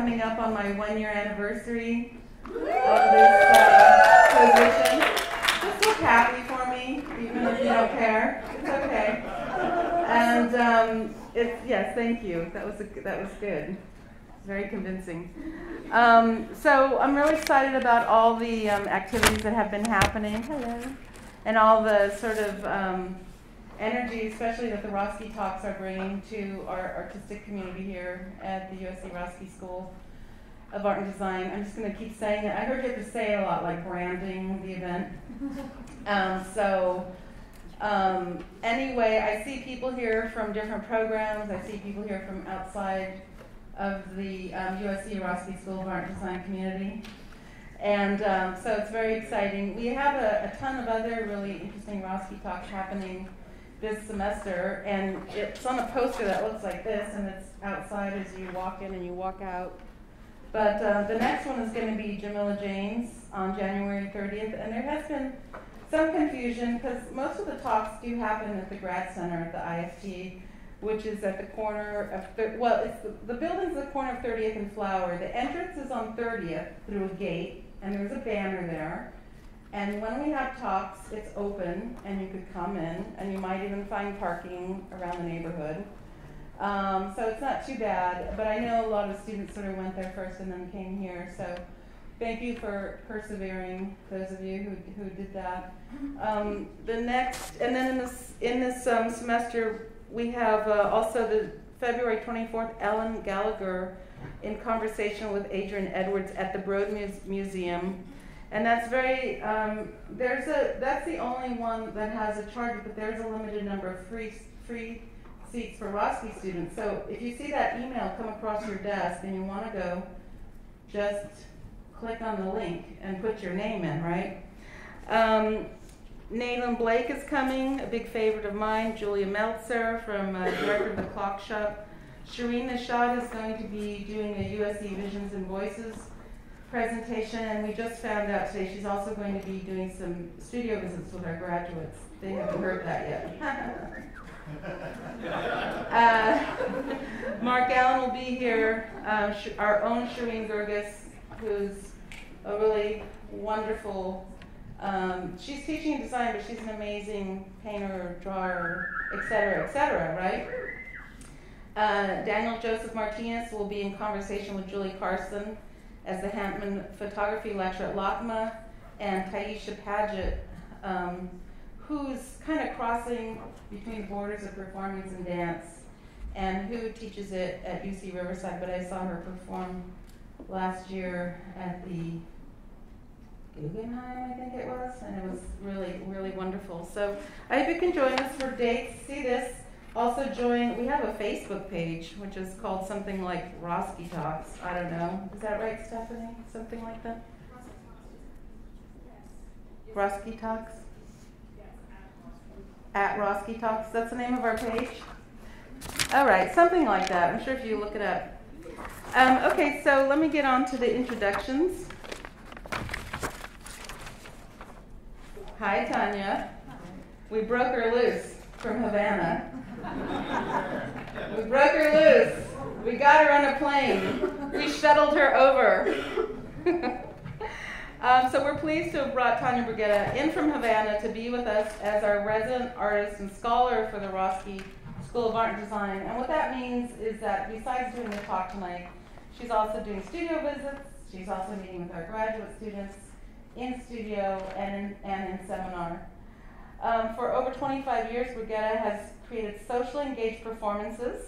coming up on my 1-year anniversary of this position. Just look happy for me, even if you don't care. It's okay. And yes, thank you. That was good. Very convincing. So I'm really excited about all the activities that have been happening. Hello. And all the sort of energy, especially that the Roski talks are bringing to our artistic community here at the USC Roski School of Art and Design. I'm just going to keep saying it. I heard you have to say it a lot, like branding the event. Anyway, I see people here from different programs. I see people here from outside of the USC Roski School of Art and Design community. And so it's very exciting. We have a ton of other really interesting Roski talks happening this semester, and it's on a poster that looks like this, and it's outside as you walk in and you walk out. But the next one is going to be Jamila James on January 30th, and there has been some confusion because most of the talks do happen at the Grad Center at the IST, which is at the corner of, the building's at the corner of 30th and Flower. The entrance is on 30th through a gate, and there's a banner there. And when we have talks, it's open, and you could come in, and you might even find parking around the neighborhood. So it's not too bad, but I know a lot of students sort of went there first and then came here, so thank you for persevering, those of you who did that. The next, and then in this semester, we have also the February 24th, Ellen Gallagher in conversation with Adrian Edwards at the Broad Museum. And that's very, that's the only one that has a charge, but there's a limited number of free seats for Roski students. So if you see that email come across your desk and you want to go, just click on the link and put your name in, right? Nayland Blake is coming, a big favorite of mine. Julia Meltzer from director of the Clock Shop. Shireen Nishad is going to be doing a USC Visions and Voices presentation, and we just found out today she's also going to be doing some studio visits with our graduates. They haven't heard that yet. Mark Allen will be here, our own Shireen Gurgis, who's a really wonderful, she's teaching in design, but she's an amazing painter, drawer, etc., right? Daniel Joseph Martinez will be in conversation with Julie Carson as the Hampman Photography Lecturer at LACMA, and Taisha Paget, who's kind of crossing between the borders of performance and dance, and who teaches it at UC Riverside, but I saw her perform last year at the Guggenheim, I think it was, and it was really, really wonderful. So I hope you can join us for dates. See this. Also we have a Facebook page, which is called something like Roski Talks. I don't know. Is that right, Stephanie? Something like that? Roski Talks? At Roski Talks. That's the name of our page? All right, something like that. I'm sure if you look it up. Okay, so let me get on to the introductions. Hi, Tania. We broke her loose from Havana. We broke her loose. We got her on a plane. We shuttled her over. So we're pleased to have brought Tania Bruguera in from Havana to be with us as our resident artist and scholar for the Roski School of Art and Design. And what that means is that besides doing the talk tonight, she's also doing studio visits. She's also meeting with our graduate students in studio and in seminar. For over 25 years, Bruguera has created socially engaged performances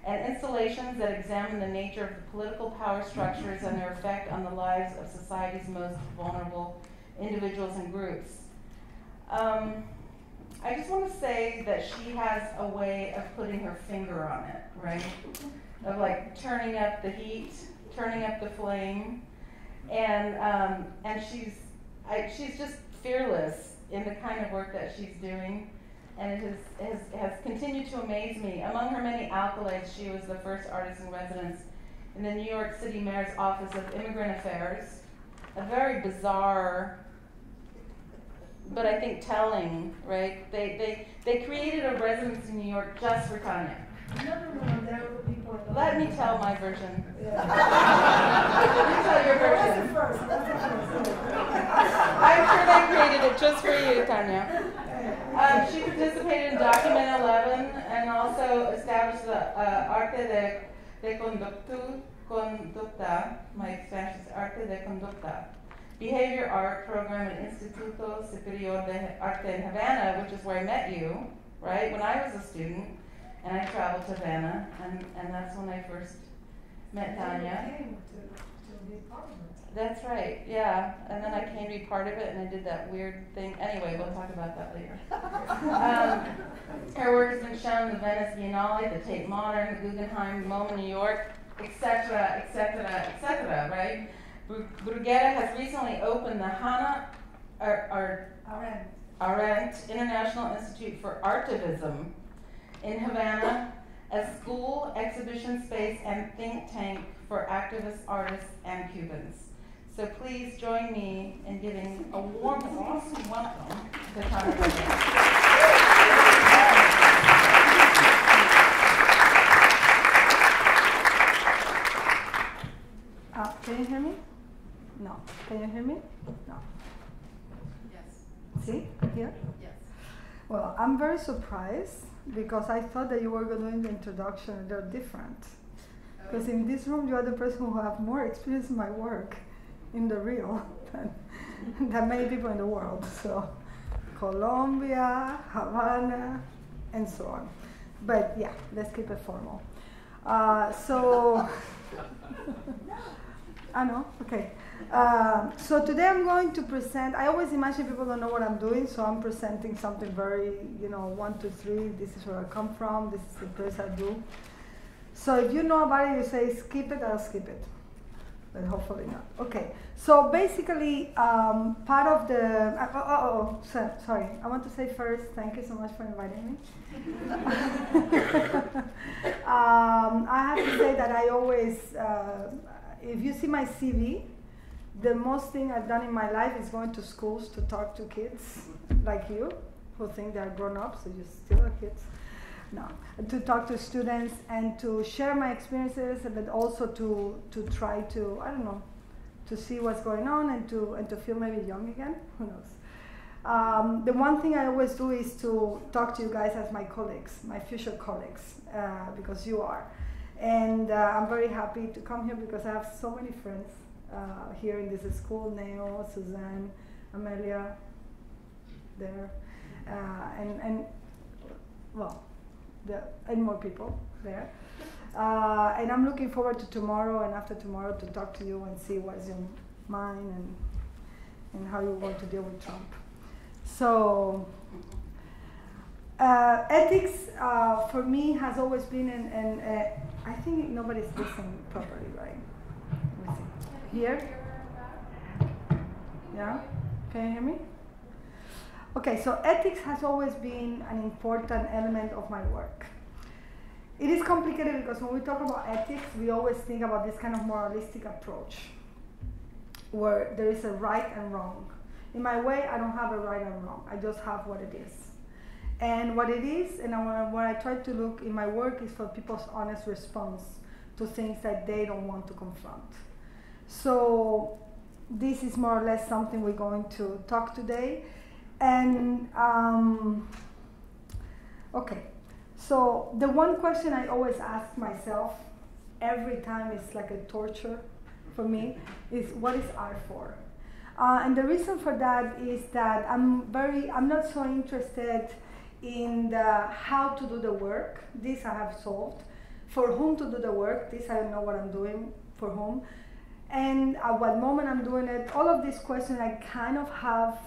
and installations that examine the nature of the political power structures and their effect on the lives of society's most vulnerable individuals and groups. I just want to say that she has a way of putting her finger on it, right? Of like turning up the heat, turning up the flame, and she's just fearless in the kind of work that she's doing, and it has continued to amaze me. Among her many accolades, she was the first artist in residence in the New York City Mayor's Office of Immigrant Affairs, a very bizarre, but I think telling, right? They created a residence in New York just for Tania. No, there were people in the Let me tell my version. Yeah. Let me tell your version. I'm sure they created it just for you, Tania. She participated in Document 11 and also established the Arte de Conducta, my Spanish is Arte de Conducta, behavior art program at Instituto Superior de Arte in Havana, which is where I met you, right, when I was a student, and I traveled to Havana, and that's when I first met Tania. Came to be part of it. That's right, yeah. And then I came to be part of it, and I did that weird thing. Anyway, we'll talk about that later. Her work has been shown in the Venice Biennale, the Tate Modern, the Guggenheim, MoMA, New York, etc., etc., etc., right? Bruguera has recently opened the Hannah Arendt International Institute for Artivism in Havana, a school, exhibition space, and think tank for activist artists and Cubans. So please join me in giving a warm, awesome welcome to Tania. Can you hear me? No. Can you hear me? No. Yes. See? Here? Yes. Well, I'm very surprised because I thought that you were going to do the introduction and they're different. Because in this room, you are the person who have more experience in my work in the real than many people in the world. So, Colombia, Havana, and so on. But yeah, let's keep it formal. I know, okay. So today I'm going to present, I always imagine people don't know what I'm doing, so I'm presenting something very, 1, 2, 3, this is where I come from, this is the place I do. So if you know about it, you say skip it, I'll skip it. But hopefully not. Okay, so basically part of the, sorry, I want to say first, thank you so much for inviting me. I have to say that I always, if you see my CV, the most thing I've done in my life is going to schools to talk to kids like you, who think they're grown-ups, so you still are kids. No, to talk to students and to share my experiences, but also to try to, I don't know, to see what's going on and to feel maybe young again, who knows. The one thing I always do is to talk to you guys as my colleagues, my future colleagues, because you are. And I'm very happy to come here because I have so many friends here in this school, Neo, Suzanne, Amelia, there, and more people there. And I'm looking forward to tomorrow and after tomorrow to talk to you and see what's in mind and how you want to deal with Trump. So ethics for me has always been I think nobody's listening properly, right? Let me see. Here? Yeah? Can you hear me? Okay, so ethics has always been an important element of my work. It is complicated because when we talk about ethics, we always think about this kind of moralistic approach where there is a right and wrong. In my way, I don't have a right and wrong. I just have what it is. And what it is, and what I try to look in my work is for people's honest response to things that they don't want to confront. So this is more or less something we're going to talk today. And okay, so the one question I always ask myself every time, it's like a torture for me, is what is art for? And the reason for that is that I'm not so interested in the how to do the work. This I have solved. For whom to do the work, this I know what I'm doing, for whom. And at what moment I'm doing it, all of these questions I kind of have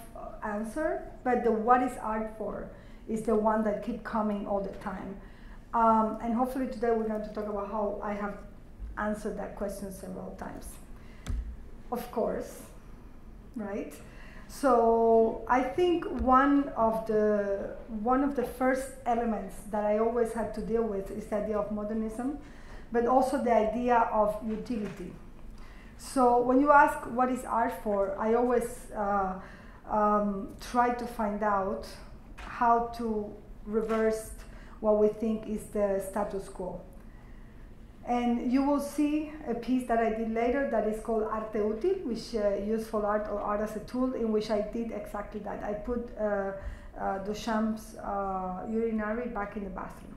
answered, but the what is art for is the one that keep coming all the time. And hopefully today we're going to talk about how I have answered that question several times. Of course, right? So I think one of the first elements that I always had to deal with is the idea of modernism, but also the idea of utility. So when you ask what is art for, I always try to find out how to reverse what we think is the status quo. And you will see a piece that I did later that is called Arte Útil, which useful art or art as a tool, in which I did exactly that. I put Duchamp's urinary back in the bathroom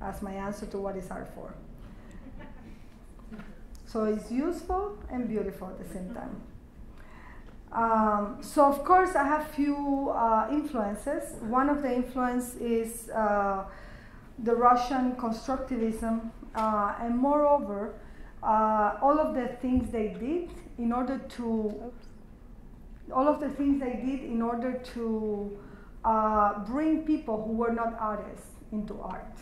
as my answer to what is art for. So it's useful and beautiful at the same time. So of course I have few influences. One of the influence is the Russian constructivism, and moreover, all of the things they did in order to, bring people who were not artists into art.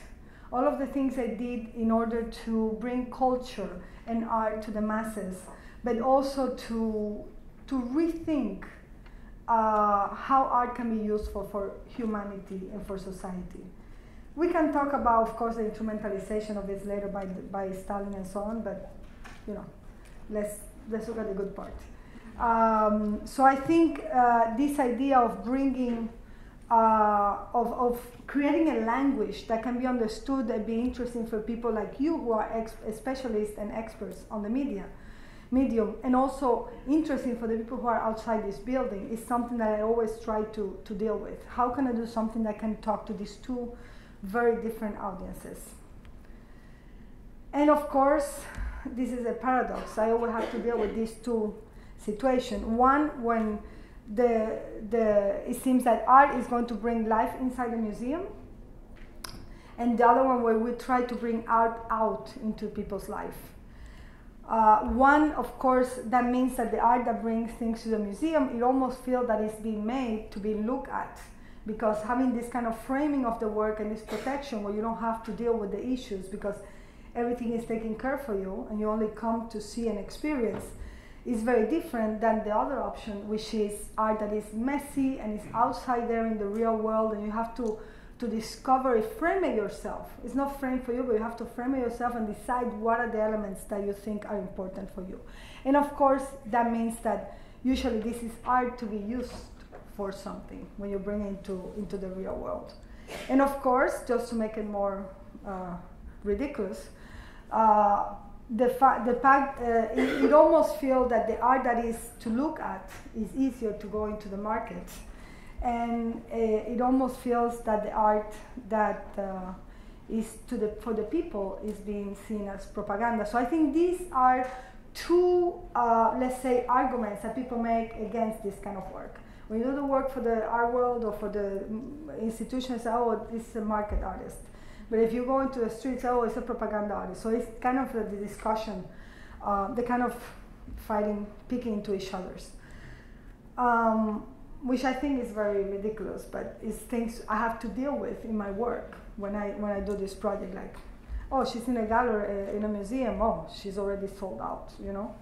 All of the things they did in order to bring culture and art to the masses, but also to rethink how art can be useful for humanity and for society. We can talk about, of course, the instrumentalization of this later by Stalin and so on, but you know, let's look at the good part. So I think this idea of bringing, of creating a language that can be understood and be interesting for people like you who are specialists and experts on the medium, and also interesting for the people who are outside this building, is something that I always try to deal with. How can I do something that can talk to these two very different audiences? And of course, this is a paradox. I always have to deal with these two situations. One, when it seems that art is going to bring life inside the museum, and the other one where we try to bring art out into people's life. One, of course, that means that the art that brings things to the museum, it almost feels that it's being made to be looked at, because having this kind of framing of the work and this protection where you don't have to deal with the issues because everything is taken care for you and you only come to see and experience, is very different than the other option, which is art that is messy and is outside there in the real world, and you have to discover it, frame it yourself. It's not framed for you, but you have to frame it yourself and decide what are the elements that you think are important for you. And of course, that means that usually this is art to be used for something when you bring it into the real world. And of course, just to make it more ridiculous, it almost feels that the art that is to look at is easier to go into the market, and it almost feels that the art that is for the people is being seen as propaganda. So I think these are two, let's say, arguments that people make against this kind of work. When you do the work for the art world or for the institutions, oh, this is a market artist. But if you go into the streets, oh, it's a propaganda artist. So it's kind of the discussion, the kind of fighting, picking into each other's, which I think is very ridiculous, but it's things I have to deal with in my work when I do this project. Like, oh, she's in a gallery, in a museum, oh, she's already sold out, you know?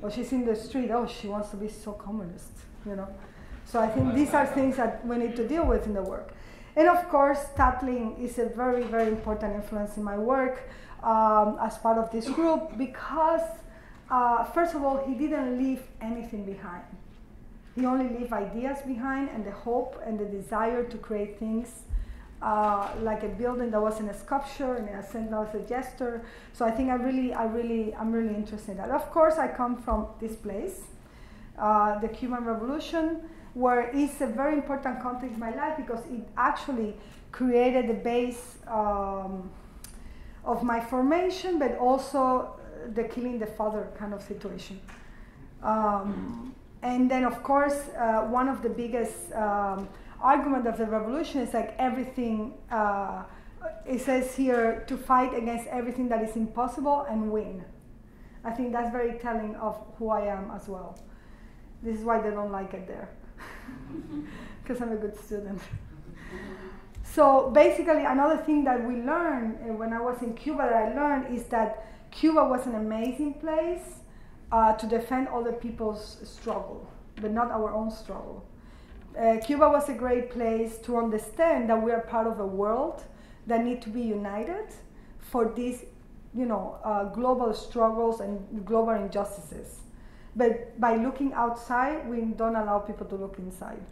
Or she's in the street, oh, she wants to be so communist, you know? So I think these are things that we need to deal with in the work. And of course, Tatlin is a very, very important influence in my work as part of this group, because first of all, he didn't leave anything behind. He only left ideas behind, and the hope and the desire to create things like a building that wasn't a sculpture and in a sense that was a gesture. So I think I'm really interested in that. Of course, I come from this place, the Cuban Revolution, where it's a very important context in my life because it actually created the base of my formation, but also the killing the father kind of situation. And then, of course, one of the biggest argument of the revolution is like everything, it says here, to fight against everything that is impossible and win. I think that's very telling of who I am as well. This is why they don't like it there, because I'm a good student. So basically, another thing that we learned when I was in Cuba that I learned is that Cuba was an amazing place to defend other people's struggle, but not our own struggle. Cuba was a great place to understand that we are part of a world that need to be united for these, global struggles and global injustices. But by looking outside, we don't allow people to look inside.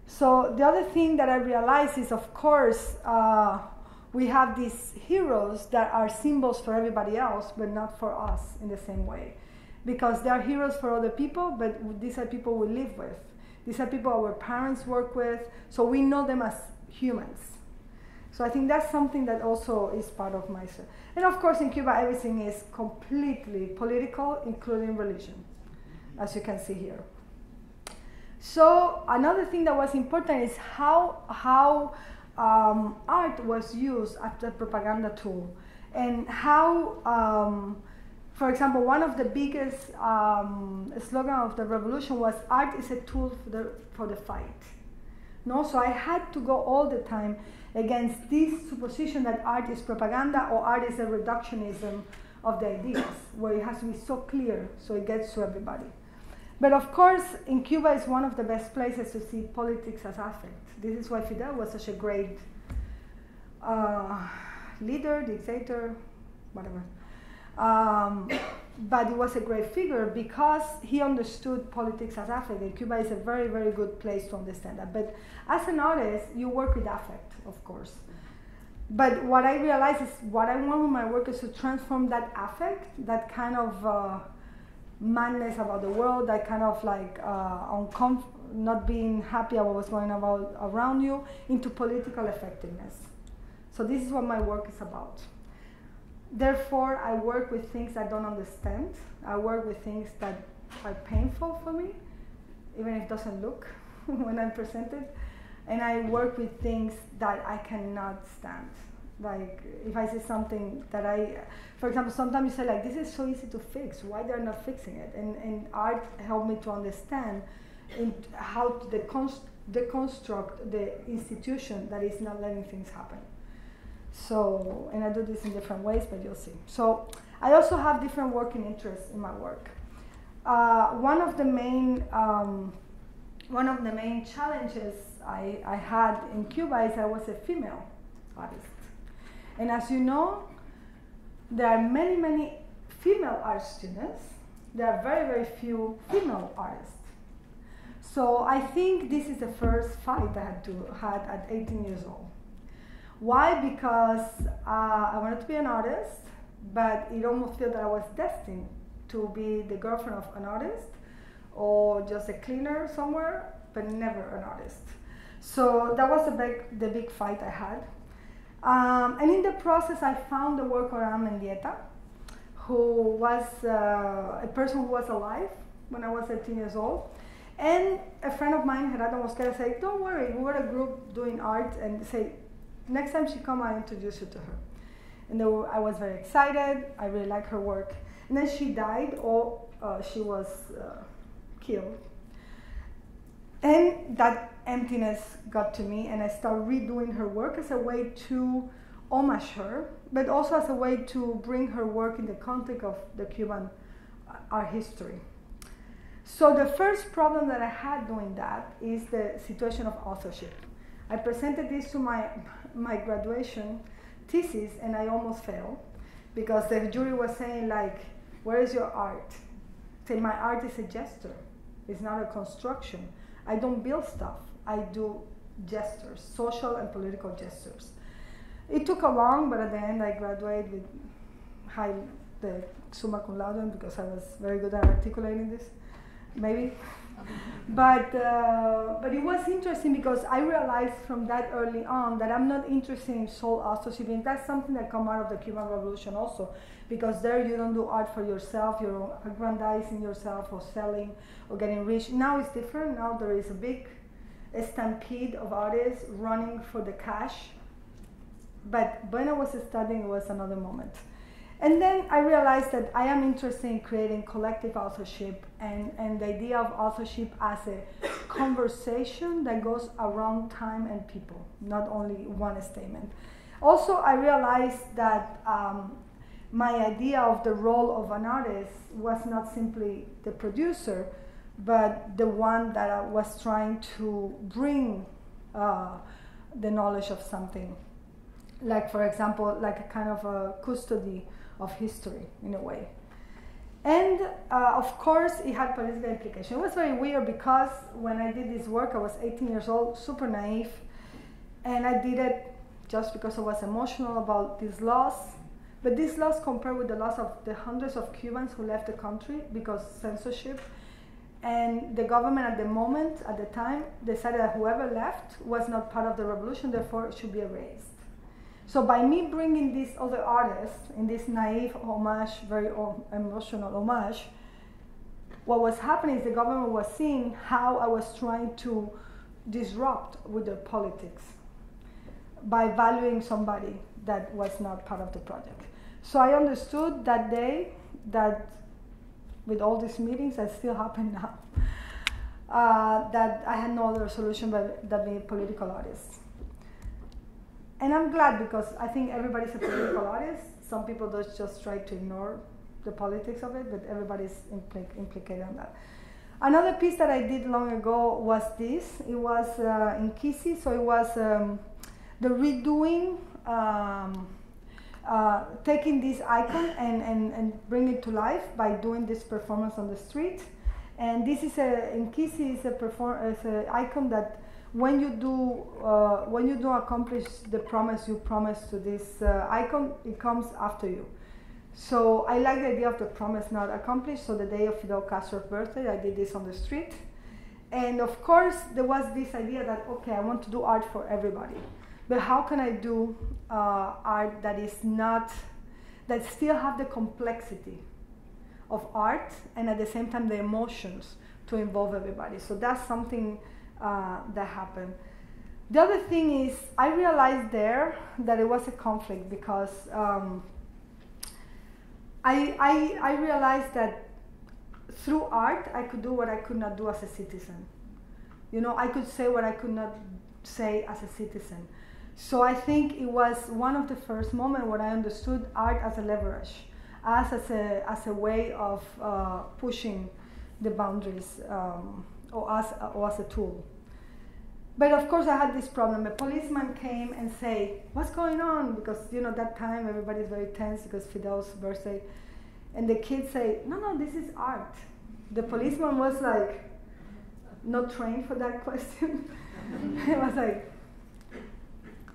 So the other thing that I realized is, of course, we have these heroes that are symbols for everybody else, but not for us in the same way. Because they are heroes for other people, but these are people we live with. These are people our parents work with, so we know them as humans. So I think that's something that also is part of my... And of course in Cuba everything is completely political, including religion, as you can see here. So another thing that was important is how art was used as a propaganda tool, and how, for example, one of the biggest slogan of the revolution was art is a tool for the fight. No, so I had to go all the time against this supposition that art is propaganda or art is a reductionism of the ideas, where it has to be so clear so it gets to everybody. But of course, in Cuba is one of the best places to see politics as affect. This is why Fidel was such a great leader, dictator, whatever. But he was a great figure because he understood politics as affect. And Cuba is a very, very good place to understand that. But as an artist, you work with affect, of course. But what I realized is what I want with my work is to transform that affect, that kind of madness about the world, that kind of like not being happy about what's going on around you, into political effectiveness. So this is what my work is about. Therefore, I work with things I don't understand. I work with things that are painful for me, even if it doesn't look when I'm presented. And I work with things that I cannot stand. Like, if I see something that for example, sometimes you say, like, this is so easy to fix. Why they're not fixing it? And art helped me to understand how to deconstruct the institution that is not letting things happen. So, and I do this in different ways, but you'll see. So, I also have different working interests in my work. One of the main challenges I had in Cuba is I was a female artist. And as you know, there are many, many female art students. There are very, very few female artists. So I think this is the first fight I had at 18 years old. Why? Because I wanted to be an artist, but it almost felt that I was destined to be the girlfriend of an artist or just a cleaner somewhere, but never an artist. So that was the big fight I had. And in the process, I found the work of Ana Mendieta, who was a person who was alive when I was 18 years old. And a friend of mine, Gerardo Mosquera, said, don't worry, we were a group doing art, and say, next time she comes, I'll introduce you to her. And I was very excited. I really liked her work. And then she died, or she was killed. And that emptiness got to me, and I started redoing her work as a way to homage her, but also as a way to bring her work in the context of the Cuban art history. So the first problem that I had doing that is the situation of authorship. I presented this to my graduation thesis, and I almost failed because the jury was saying, like, where is your art? Say, my art is a gesture. It's not a construction. I don't build stuff. I do gestures, social and political gestures. It took a long, but at the end I graduated with the summa cum laude because I was very good at articulating this, maybe. But it was interesting because I realized from that early on that I'm not interested in sole authorship, and that's something that come out of the Cuban Revolution also, because there you don't do art for yourself, you're aggrandizing yourself or selling or getting rich. Now it's different. Now there is a big stampede of artists running for the cash. But when I was studying, it was another moment. And then I realized that I am interested in creating collective authorship and the idea of authorship as a conversation that goes around time and people, not only one statement. Also, I realized that my idea of the role of an artist was not simply the producer, but the one that was trying to bring the knowledge of something. Like, for example, like a kind of a custody of history, in a way. And of course, it had political implication. It was very weird because when I did this work, I was 18 years old, super naive, and I did it just because I was emotional about this loss. But this loss compared with the loss of the hundreds of Cubans who left the country because censorship, and the government at the moment, at the time, decided that whoever left was not part of the revolution, therefore it should be erased. So by me bringing these other artists in this naive homage, very emotional homage, what was happening is the government was seeing how I was trying to disrupt with their politics by valuing somebody that was not part of the project. So I understood that day that with all these meetings that still happen now, that I had no other solution but that being political artists. And I'm glad because I think everybody's a political artist. Some people just try to ignore the politics of it, but everybody's implicated on that. Another piece that I did long ago was this. It was in Kisi, so it was the redoing, taking this icon and bring it to life by doing this performance on the street. And this is in Kisi is an icon that when you do accomplish the promise you promise to this icon, it comes after you. So I like the idea of the promise not accomplished. So the day of Fidel Castro's birthday, I did this on the street. And of course, there was this idea that, okay, I want to do art for everybody. But how can I do art that is not, that still have the complexity of art and at the same time the emotions to involve everybody? So that's something that happened. The other thing is, I realized there that it was a conflict because I realized that through art I could do what I could not do as a citizen. You know, I could say what I could not say as a citizen. So I think it was one of the first moments when I understood art as a leverage, as a way of pushing the boundaries, or as a tool. But of course I had this problem. A policeman came and say, "What's going on?" Because that time everybody's very tense because Fidel's birthday. And the kids say, no, this is art. The policeman was like, not trained for that question. He was like,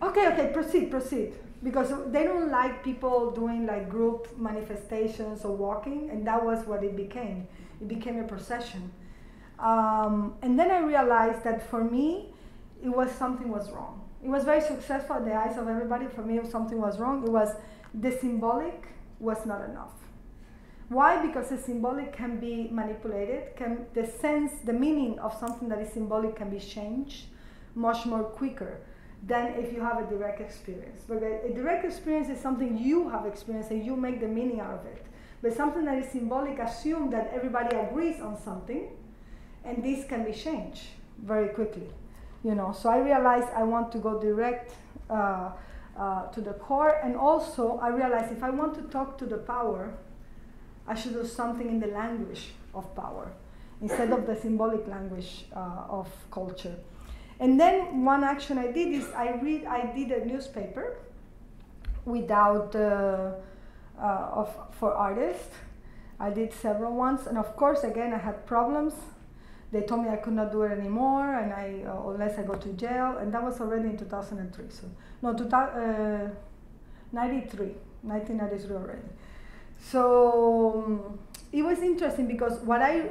okay, proceed. Because they don't like people doing like group manifestations or walking, and that was what it became. It became a procession. And then I realized that for me, something was wrong. It was very successful in the eyes of everybody. For me, something was wrong. It was the symbolic was not enough. Why? Because the symbolic can be manipulated. The meaning of something that is symbolic can be changed much more quicker than if you have a direct experience. But a direct experience is something you have experienced and you make the meaning out of it. But something that is symbolic assumes that everybody agrees on something, and this can be changed very quickly. So I realized I want to go direct to the core, and also I realized if I want to talk to the power, I should do something in the language of power instead of the symbolic language of culture. And then one action I did is I did a newspaper without for artists. I did several ones, and of course again I had problems. They told me I could not do it anymore, and unless I go to jail, and that was already in 2003. So no, 1993 already. So it was interesting because what I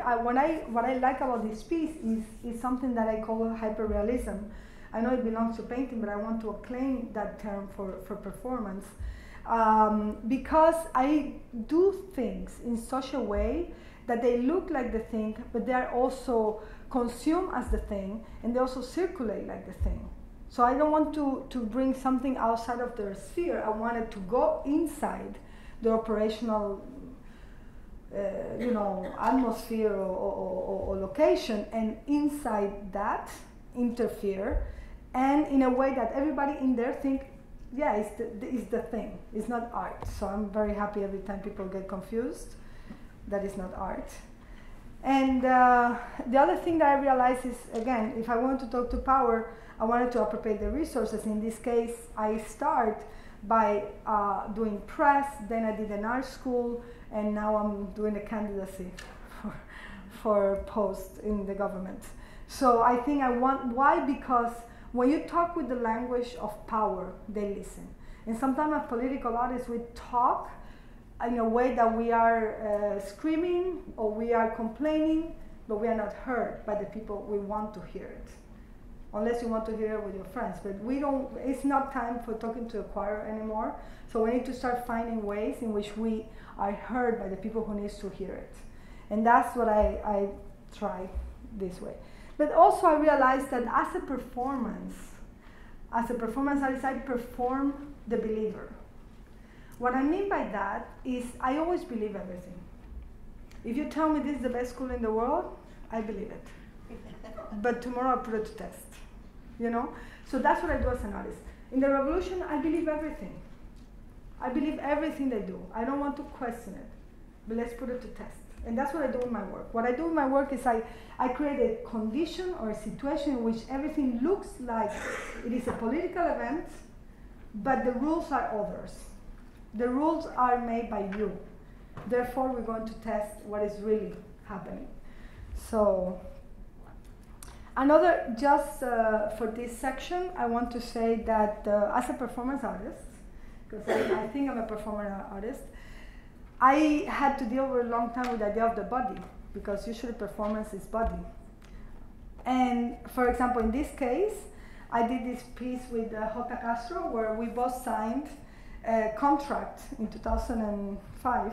like about this piece is something that I call hyperrealism. I know it belongs to painting, but I want to acclaim that term for performance because I do things in such a way that they look like the thing, but they are also consumed as the thing, and they also circulate like the thing. So I don't want to bring something outside of their sphere. I wanted to go inside the operational atmosphere or location, and inside that interfere, and in a way that everybody in there think, yeah, it's the thing, it's not art. So I'm very happy every time people get confused that is not art. And the other thing that I realized is, again, if I want to talk to power, I wanted to appropriate the resources. In this case, I start by doing press, then I did an art school, and now I'm doing a candidacy for post in the government. So I think why? Because when you talk with the language of power, they listen. And sometimes as political artists, we talk in a way that we are screaming or we are complaining, but we are not heard by the people we want to hear it. Unless you want to hear it with your friends. But we don't, it's not time for talking to a choir anymore. So we need to start finding ways in which we are heard by the people who need to hear it. And that's what I try this way. But also I realized that as a performance artist, I perform the believer. What I mean by that is I always believe everything. If you tell me this is the best school in the world, I believe it. But tomorrow I'll put it to test, you know? So that's what I do as an artist. In the revolution, I believe everything. I believe everything they do. I don't want to question it, but let's put it to test. And that's what I do in my work. What I do in my work is I create a condition or a situation in which everything looks like it is a political event, but the rules are others. The rules are made by you. Therefore, we're going to test what is really happening. So, for this section, I want to say that as a performance artist, because I think I'm a performance artist, I had to deal for a long time with the idea of the body, because usually performance is body. And for example, in this case, I did this piece with J. Castro, where we both signed a contract in 2005,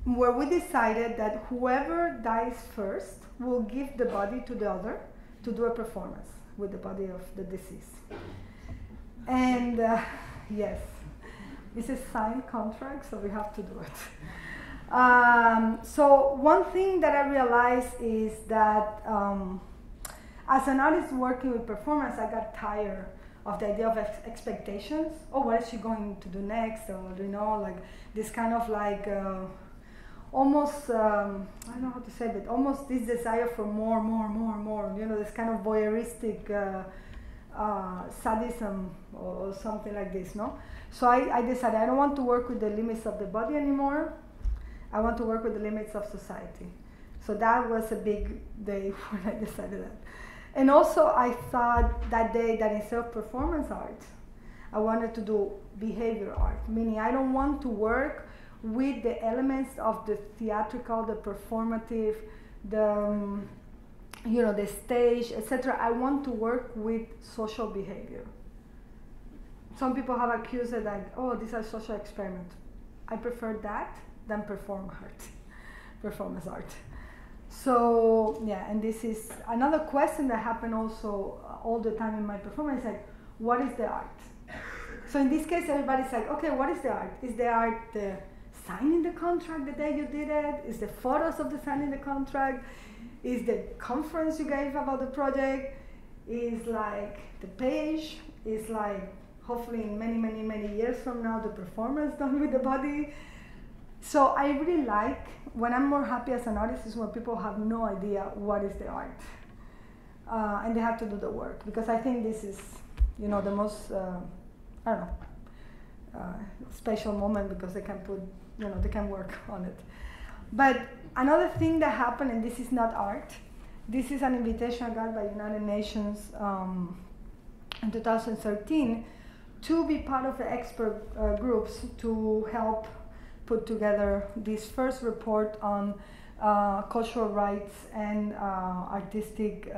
where we decided that whoever dies first will give the body to the other to do a performance with the body of the deceased. And yes, it's a signed contract, so we have to do it. So one thing that I realized is that as an artist working with performance, I got tired of the idea of expectations. Oh, what is she going to do next? Or, you know, like this kind of like almost, I don't know how to say it, almost this desire for more, you know, this kind of voyeuristic sadism or something like this, no? So I decided I don't want to work with the limits of the body anymore. I want to work with the limits of society. So that was a big day when I decided that. And also I thought that day that instead of performance art, I wanted to do behavior art, meaning I don't want to work with the elements of the theatrical, the performative, the you know, the stage, etc. I want to work with social behavior. Some people have accused it like, oh, these are social experiments. I prefer that than performance art. So yeah, and this is another question that happened also all the time in my performance, like, what is the art? So in this case, everybody's like, okay, what is the art? Is the art the signing the contract the day you did it? Is the photos of the signing the contract? Is the conference you gave about the project? Is like the page? Is like, hopefully in many years from now, the performance done with the body? So I really like, when I'm more happy as an artist is when people have no idea what is the art. And they have to do the work, because I think this is, you know, the most, I don't know, special moment, because they can put, you know, they can work on it. But another thing that happened, and this is not art, this is an invitation I got by United Nations in 2013 to be part of the expert groups to help put together this first report on cultural rights and artistic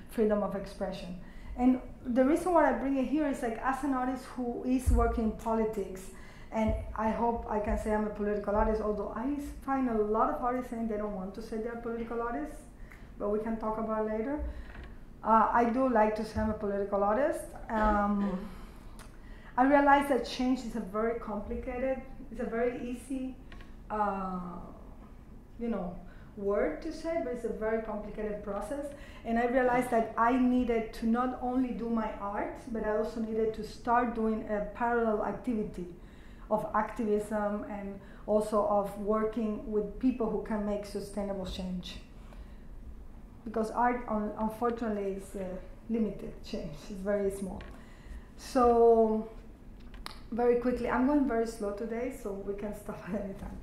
freedom of expression. And the reason why I bring it here is, like, as an artist who is working in politics, and I hope I can say I'm a political artist, although I find a lot of artists saying they don't want to say they're political artists, but we can talk about it later. I do like to say I'm a political artist. I realize that change is a very complicated, it's a very easy, you know, word to say, but it's a very complicated process. And I realized that I needed to not only do my art, but I also needed to start doing a parallel activity of activism and also of working with people who can make sustainable change. Because art, unfortunately, is limited change, it's very small. So, very quickly, I'm going very slow today, so we can stop at any time.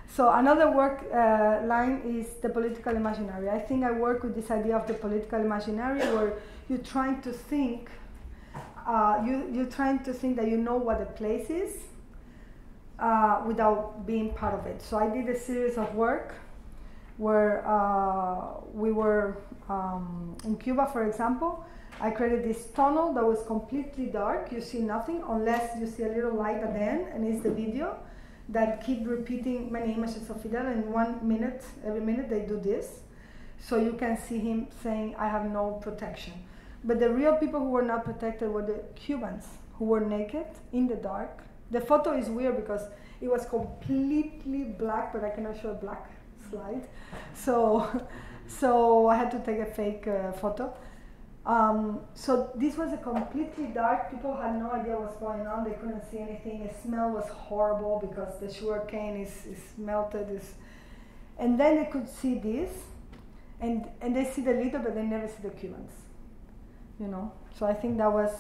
So another work line is the political imaginary. I think I work with this idea of the political imaginary, where you're trying to think, you're trying to think that you know what a place is without being part of it. So I did a series of work where we were in Cuba, for example. I created this tunnel that was completely dark. You see nothing unless you see a little light at the end, and it's the video that keep repeating many images of Fidel. In 1 minute, every minute they do this. So you can see him saying, I have no protection. But the real people who were not protected were the Cubans, who were naked in the dark. The photo is weird because it was completely black, but I cannot show a black slide. So I had to take a fake photo. So this was a completely dark. People had no idea what's going on. They couldn't see anything. The smell was horrible because the sugar cane is melted. And then they could see this, and they see the leader, but they never see the Cubans. You know. So I think that was.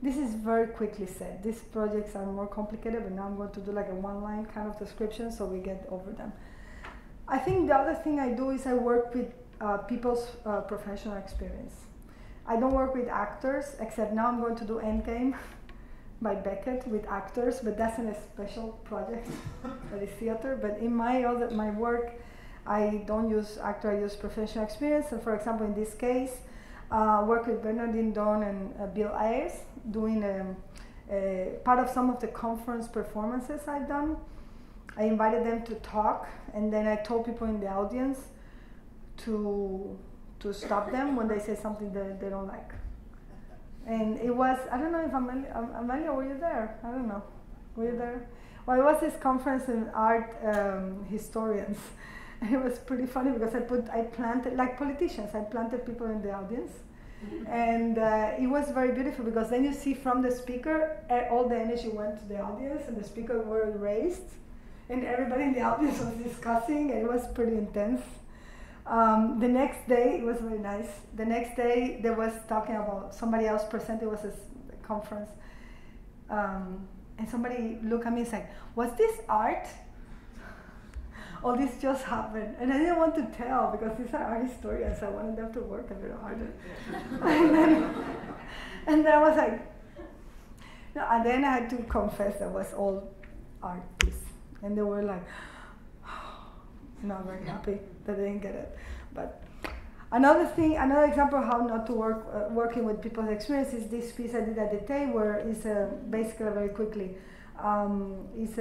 This is very quickly said. These projects are more complicated, but now I'm going to do like a one-line kind of description so we get over them. I think the other thing I do is I work with people's professional experience. I don't work with actors, except now I'm going to do Endgame by Beckett with actors, but that's in a special project that is theater. But in my work, I don't use actor, I use professional experience. So for example, in this case, work with Bernardine Dawn and Bill Ayers, doing part of some of the conference performances I've done. I invited them to talk, and then I told people in the audience to stop them when they say something that they don't like. And it was, I don't know if Amelia, were you there? I don't know. Were you there? Well, it was this conference in art historians. And it was pretty funny because I planted, like politicians, I planted people in the audience. And it was very beautiful because then you see from the speaker, all the energy went to the audience and the speaker were raised. And everybody in the audience was discussing, and it was pretty intense. The next day, it was very nice. The next day, there was talking about somebody else presented. It was a conference. And somebody looked at me and said, was this art? Or this just happened? And I didn't want to tell because these are art historians. I wanted them to work a little harder. and then I was like, no, and then I had to confess that was all art piece. And they were like, not very happy that they didn't get it. But another example of how not to work, working with people's experience is this piece I did at the Tay, where it's basically very quickly, it's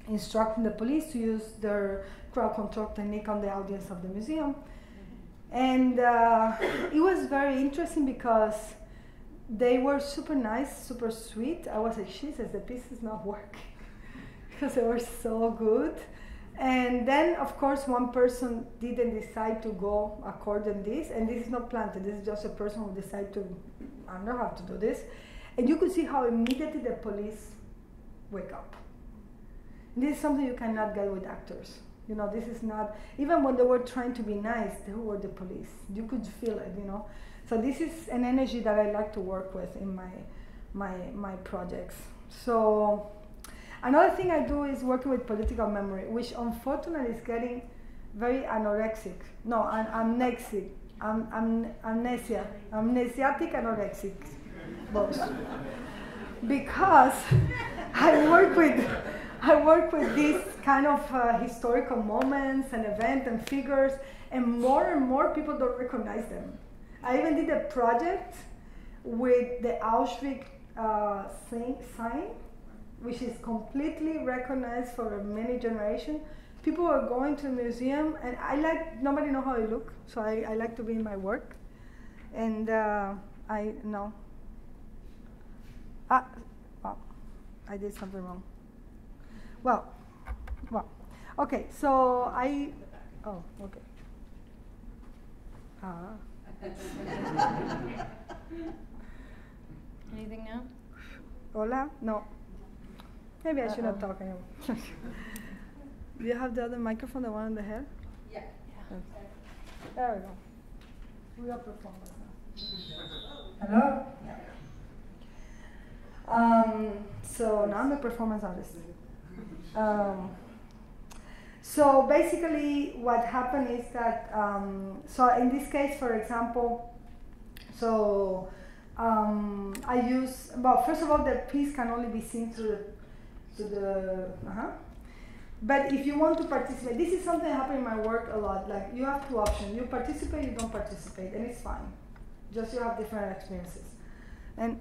instructing the police to use their crowd control technique on the audience of the museum. And it was very interesting because they were super nice, super sweet. I was like, Jesus, the piece is not working. Because they were so good. And then, of course, one person didn't decide to go according to this, and this is not planted. This is just a person who decided to, I don't know how to do this. And you could see how immediately the police wake up. And this is something you cannot get with actors. You know, this is not, even when they were trying to be nice, they were the police. You could feel it, you know. So this is an energy that I like to work with in my projects. So another thing I do is working with political memory, which unfortunately is getting very anorexic. No, amnesic. Amnesiatic anorexic, both. Because I work with these kind of historical moments and events and figures, and more people don't recognize them. I even did a project with the Auschwitz sign, which is completely recognized for many generations. People are going to the museum, and nobody knows how I look, so I like to be in my work. And I know. I did something wrong. Well, okay, so okay. Anything now? Hola? No. Maybe I should not talk anymore. Do you have the other microphone, the one on the head? Yeah. Okay. There we go. We are performers now. Hello? So now I'm a performance artist. So basically what happened is that, so in this case, for example, so I use, well, first of all, the piece can only be seen through but if you want to participate, this is something that happens in my work a lot, like you have two options, you participate, you don't participate, and it's fine, just you have different experiences. And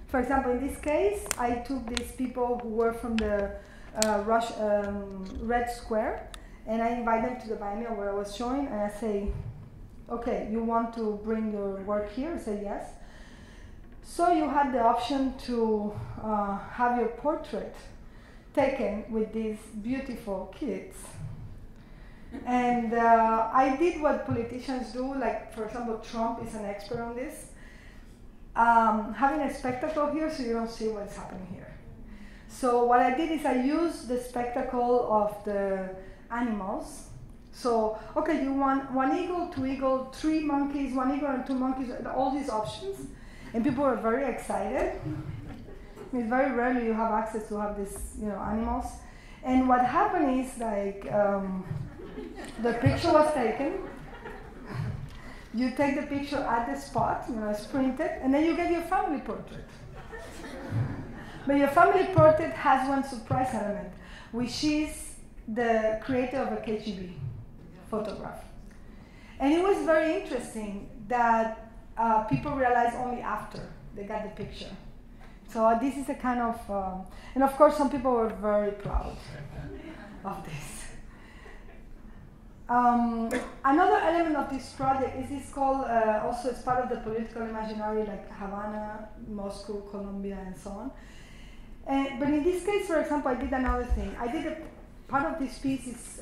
for example, in this case, I took these people who were from the Red Square, and I invite them to the biennial where I was showing, and I say, okay, you want to bring your work here? I say yes. So you had the option to have your portrait taken with these beautiful kids. And I did what politicians do, like for example, Trump is an expert on this. Having a spectacle here so you don't see what's happening here. So what I did is I used the spectacle of the animals. So, okay, you want one eagle, two eagle, three monkeys, one eagle and two monkeys, all these options. And people were very excited. It's very rarely you have access to have these, animals. And what happened is like, the picture was taken. You take the picture at the spot, it's printed, and then you get your family portrait. But your family portrait has one surprise element, which is the creator of a KGB photograph. And it was very interesting that people realized only after they got the picture. So this is a kind of, and of course some people were very proud of this. Another element of this project is it's called, also it's part of the political imaginary, like Havana, Moscow, Colombia, and so on. But in this case, for example, I did another thing. I did a part of this piece is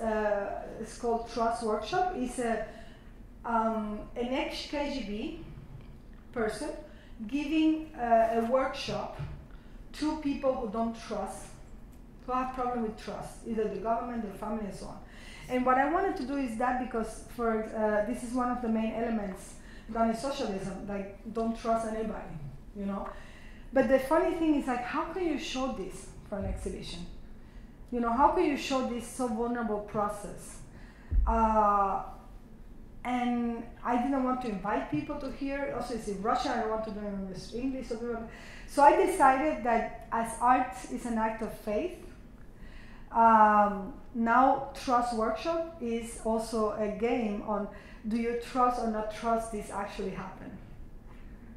it's called Trust Workshop. It's an ex-KGB person giving a workshop to people who don't trust, who have problem with trust, either the government, their family, and so on. And what I wanted to do is that because this is one of the main elements done in socialism, like don't trust anybody, But the funny thing is like, how can you show this for an exhibition? How can you show this so vulnerable process? And I didn't want to invite people to hear. Also, it's in Russian. I don't want to do it in English. So I decided that as art is an act of faith, now Trust Workshop is also a game on do you trust or not trust this actually happen?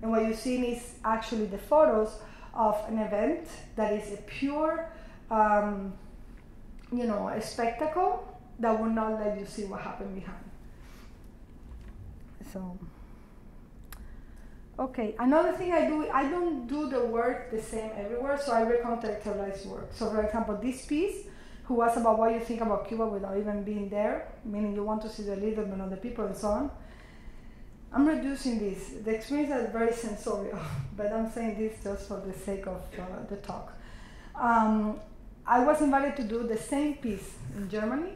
And what you've seen is actually the photos of an event that is a pure, a spectacle that will not let you see what happened behind. So, okay, another thing I do, I don't do the work the same everywhere, so I recontextualize work. So for example, this piece, who was about what you think about Cuba without even being there, meaning you want to see the leader but not the people and so on. I'm reducing this. The experience is very sensorial, but I'm saying this just for the sake of the talk. I was invited to do the same piece in Germany,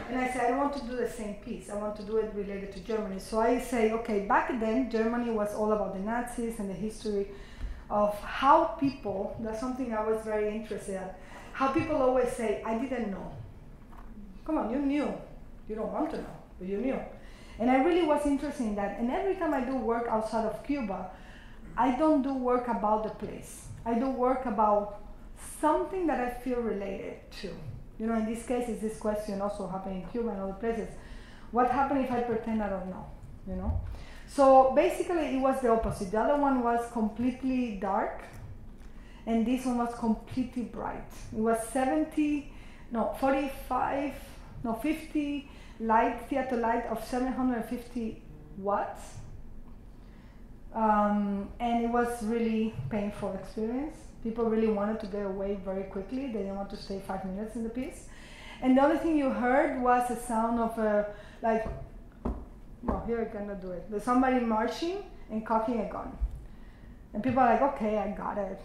and I said, I don't want to do the same piece. I want to do it related to Germany. So I say, okay, back then, Germany was all about the Nazis and the history of how people, that's something I was very interested in, how people always say, I didn't know. Come on, you knew. You don't want to know, but you knew. And I really was interested in that. And every time I do work outside of Cuba, I don't do work about the place. I do work about something that I feel related to. In this case, it's this question also happening in Cuba and other places. What happened if I pretend I don't know? So basically, it was the opposite. The other one was completely dark, and this one was completely bright. It was 50 light, theater light of 750 watts. And it was really painful experience. People really wanted to get away very quickly. They didn't want to stay 5 minutes in the piece. And the only thing you heard was a sound of here I cannot do it. There's somebody marching and cocking a gun. And people are like, okay, I got it,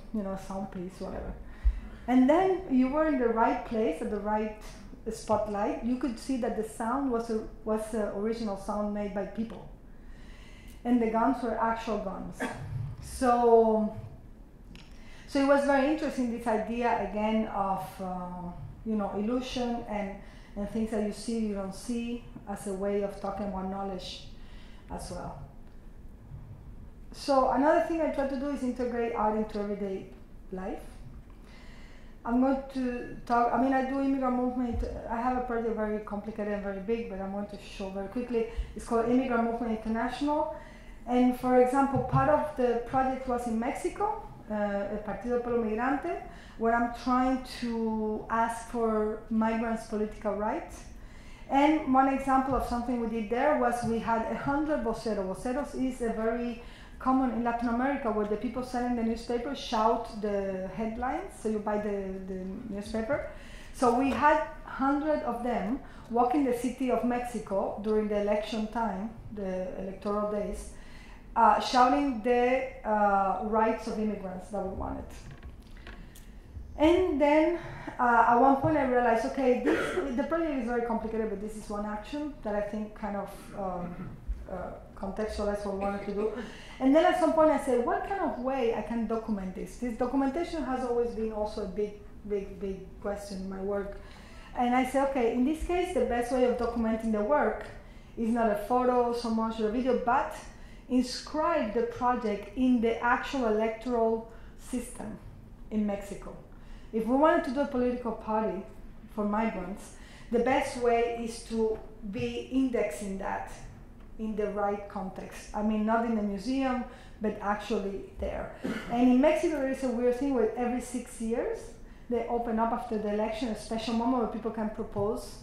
sound please, whatever. And then you were in the right place at the right spotlight. You could see that the sound was the original sound made by people. And the guns were actual guns. So it was very interesting, this idea again of illusion and things that you see you don't see, as a way of talking about knowledge as well. So another thing I try to do is integrate art into everyday life. I'm going to talk, I do immigrant movement. I have a project very complicated and very big, but I'm going to show very quickly. It's called Immigrant Movement International. And for example, part of the project was in Mexico, El Partido Pueblo Migrante, where I'm trying to ask for migrants' political rights. And one example of something we did there was we had 100 voceros. Voceros is a very common in Latin America, where the people selling the newspaper shout the headlines, so you buy the newspaper. So we had 100 of them walking the city of Mexico during the election time, the electoral days, shouting the rights of immigrants that we wanted. And then at one point I realized, okay, the project is very complicated, but this is one action that I think kind of contextualize what we wanted to do. And then at some point I said, what kind of way I can document this? This documentation has always been also a big question in my work. And I said, okay, in this case, the best way of documenting the work is not a photo so much or a video, but inscribe the project in the actual electoral system in Mexico. If we wanted to do a political party for migrants, the best way is to be indexing that in the right context. Not in a museum, but actually there. And in Mexico, there is a weird thing where every 6 years, they open up after the election a special moment where people can propose.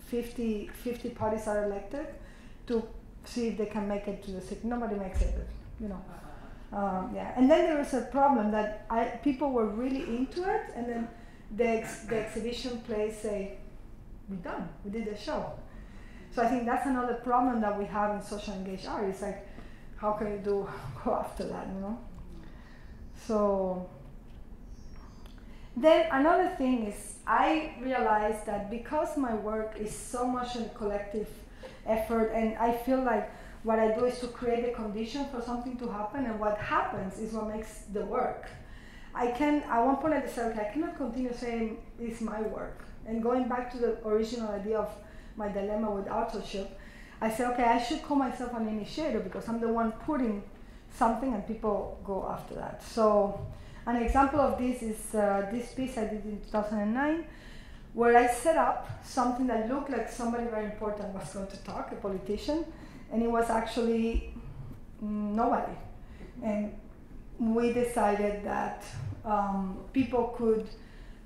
50 parties are elected to see if they can make it to the city. Nobody makes it, yeah. And then there was a problem that people were really into it, and then the exhibition place say, we're done, we did the show. So I think that's another problem that we have in social engaged art. It's like, how can you go after that, So then another thing is, I realized that because my work is so much a collective effort, and I feel like what I do is to create the condition for something to happen, and what happens is what makes the work. At one point I decided, okay, I cannot continue saying it's my work. And going back to the original idea of my dilemma with authorship, I said, okay, I should call myself an initiator because I'm the one putting something and people go after that. So an example of this is this piece I did in 2009, where I set up something that looked like somebody very important was going to talk, a politician, and it was actually nobody. And we decided that people could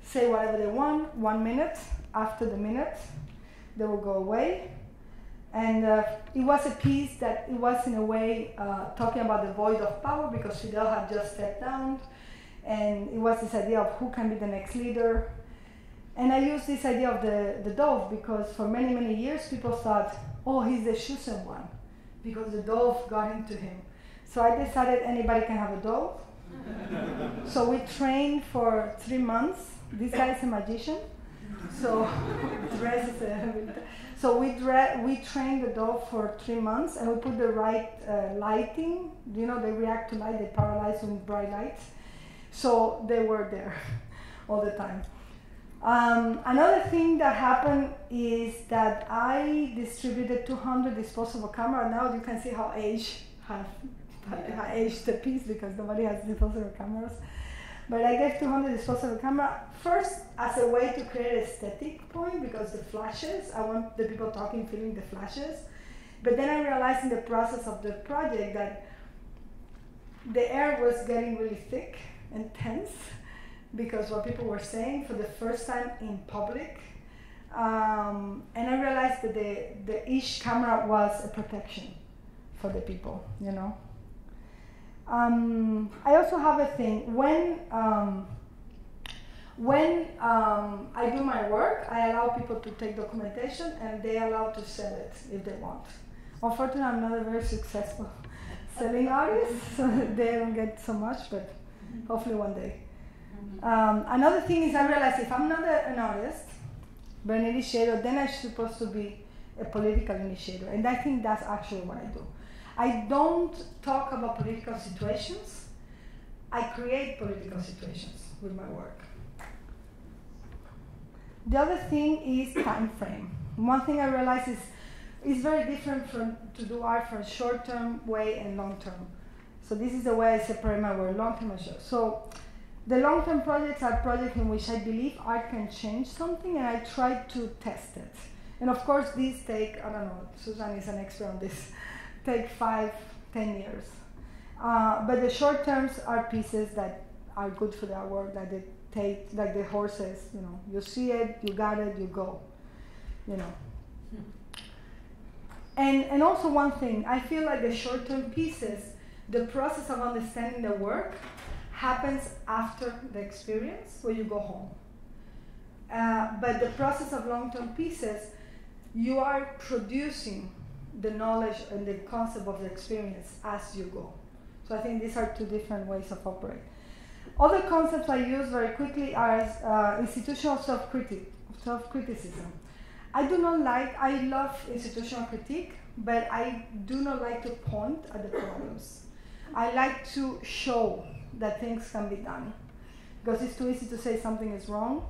say whatever they want, 1 minute. After the minute, they will go away. And it was a piece that it was in a way talking about the void of power, because Fidel had just stepped down, and it was this idea of who can be the next leader. And I used this idea of the dove because for many years people thought, oh, he's the chosen one, because the dove got into him. So I decided anybody can have a dove. So we trained for 3 months. This guy is a magician. So we trained the dove for 3 months, and we put the right lighting. They react to light, they paralyze with bright lights. So they were there all the time. Another thing that happened is that I distributed 200 disposable cameras. Now you can see how aged the piece, because nobody has disposable cameras. But I gave 200 disposable camera first as a way to create an aesthetic point, because the flashes, I want the people talking, feeling the flashes. But then I realized in the process of the project that the air was getting really thick and tense, because what people were saying for the first time in public. And I realized that each camera was a protection for the people, I also have a thing, when I do my work, I allow people to take documentation, and they are allowed to sell it if they want. Unfortunately, I'm not a very successful selling artist, so they don't get so much, but hopefully one day. Another thing is, I realized if I'm not an artist, but an initiator, then I'm supposed to be a political initiator, and I think that's actually what I do. I don't talk about political situations. I create political situations with my work. The other thing is time frame. One thing I realized is it's very different to do art from short-term way and long-term. So this is the way I separate my work, long-term and short. So the long-term projects are projects in which I believe art can change something, and I try to test it. And of course, these take, I don't know, Susan is an expert on this, take 5, 10 years. But the short terms are pieces that are good for the work, that they take, like the horses, you know, you see it, you got it, you go, you know. And also one thing, I feel like the short term pieces, the process of understanding the work happens after the experience, when you go home. But the process of long term pieces, you are producing the knowledge and the concept of the experience as you go. So I think these are two different ways of operating. Other concepts I use very quickly are institutional self-criticism. I love institutional critique, but I do not like to point at the problems. I like to show that things can be done. Because it's too easy to say something is wrong.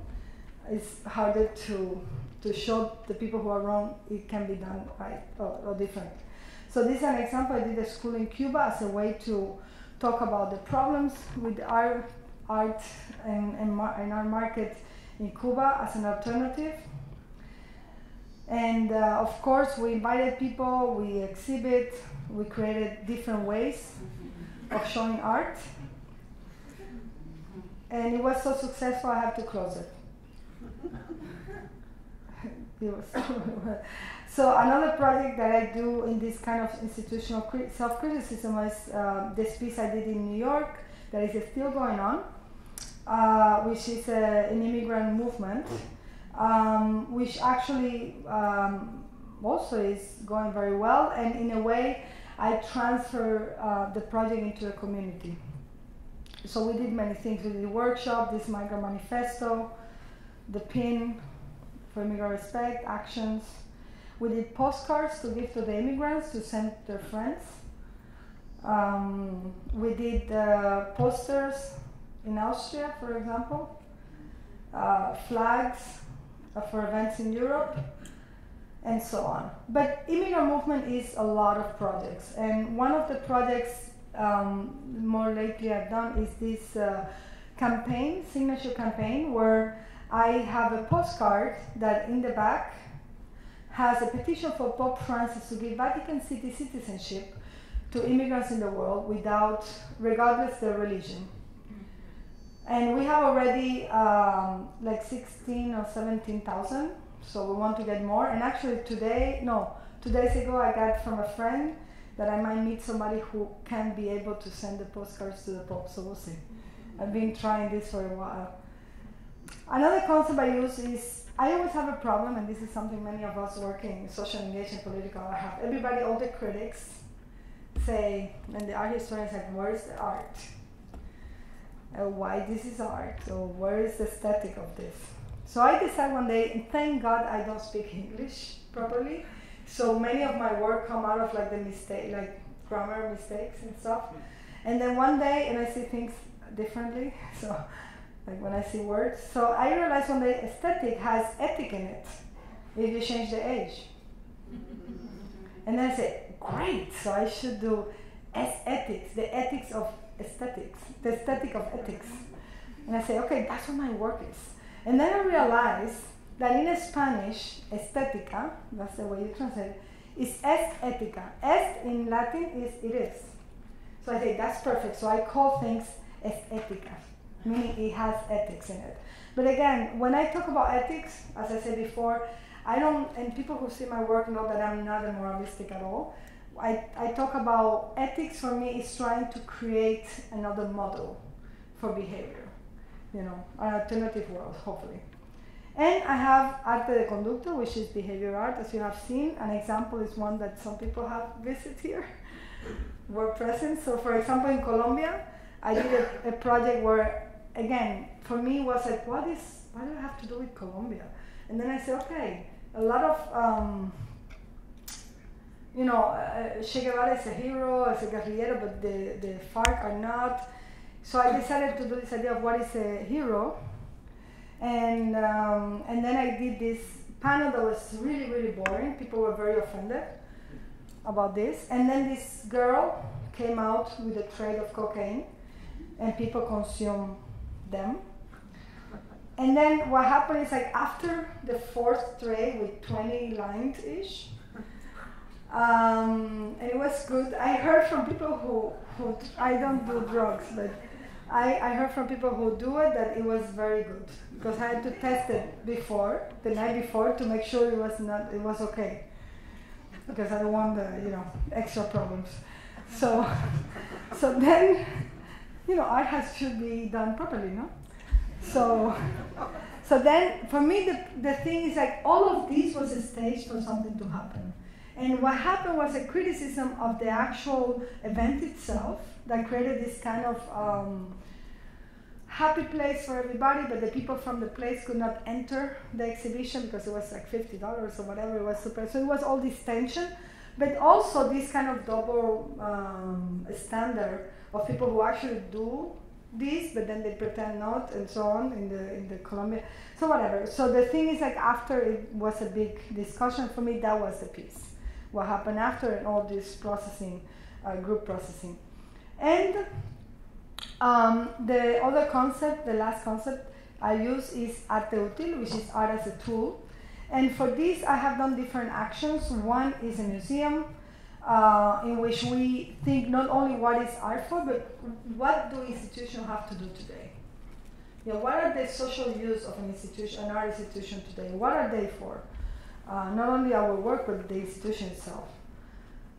It's harder to show the people who are wrong it can be done right or different. So this is an example. I did a school in Cuba as a way to talk about the problems with art and our market in Cuba as an alternative. And of course, we invited people, we exhibit, we created different ways of showing art. And it was so successful, I have to close it. So another project that I do in this kind of institutional self-criticism is this piece I did in New York that is still going on, which is an immigrant movement, which actually also is going very well. And in a way, I transfer the project into the community. So we did many things. We did a workshop, this migrant manifesto, the pin for immigrant respect, actions. We did postcards to give to the immigrants to send their friends. We did posters in Austria, for example, flags for events in Europe, and so on. But immigrant movement is a lot of projects, and one of the projects more lately I've done is this campaign, signature campaign, where I have a postcard that in the back has a petition for Pope Francis to give Vatican City citizenship to immigrants in the world regardless their religion. And we have already like 16 or 17,000, so we want to get more. And actually 2 days ago I got from a friend that I might meet somebody who can be able to send the postcards to the Pope, so we'll see. I've been trying this for a while. Another concept I use is, I always have a problem, and this is something many of us working in social engagement, political, have. Everybody, all the critics say, and the art historians say, where's the art? Why this is art? Or where is the aesthetic of this? So I decided one day, and thank God I don't speak English properly, so many of my work come out of like the mistake, like grammar mistakes and stuff. And then one day, and I see things differently, so like when I see words. So I realized one day aesthetic has ethic in it, if you change the age. And then I said, great, so I should do ethics, the ethics of aesthetics, the aesthetic of ethics. And I say, okay, that's what my work is. And then I realized that in Spanish, estética, that's the way you translate it, is est ética. Est in Latin is it is. So I say, that's perfect. So I call things estética, meaning it has ethics in it. But again, when I talk about ethics, as I said before, I don't, and people who see my work know that I'm not a moralistic at all. I talk about ethics. For me is trying to create another model for behavior, you know, an alternative world, hopefully. And I have arte de conducto, which is behavior art, as you have seen. An example is one that some people have visited here, were present. So for example, in Colombia, I did a project where, again, for me was like, why do I have to do with Colombia? And then I said, okay, a lot of, you know, Che Guevara is a hero, is a guerrillero, but the FARC are not. So I decided to do this idea of what is a hero. And then I did this panel that was really, really boring. People were very offended about this. And then this girl came out with a tray of cocaine, and people consume them. And then what happened is, like, after the fourth tray with 20 lines-ish, and it was good. I heard from people who I don't do drugs, but I heard from people who do it that it was very good, because I had to test it the night before, to make sure it was okay, because I don't want the extra problems. So then art should be done properly, no? So then for me the thing is, like, all of this was a stage for something to happen. And what happened was a criticism of the actual event itself that created this kind of happy place for everybody, but the people from the place could not enter the exhibition because it was like $50 or whatever. It was super. So it was all this tension, but also this kind of double standard of people who actually do this, but then they pretend not, and so on in the Colombia. So whatever. So the thing is, like, after it was a big discussion for me, that was the piece. What happened after, and all this processing, group processing. And the other concept, the last concept I use is arte útil, which is art as a tool. And for this, I have done different actions. One is a museum in which we think not only what is art for, but what do institutions have to do today? What are the social use of an institution, an art institution today? What are they for? Not only our work, but the institution itself.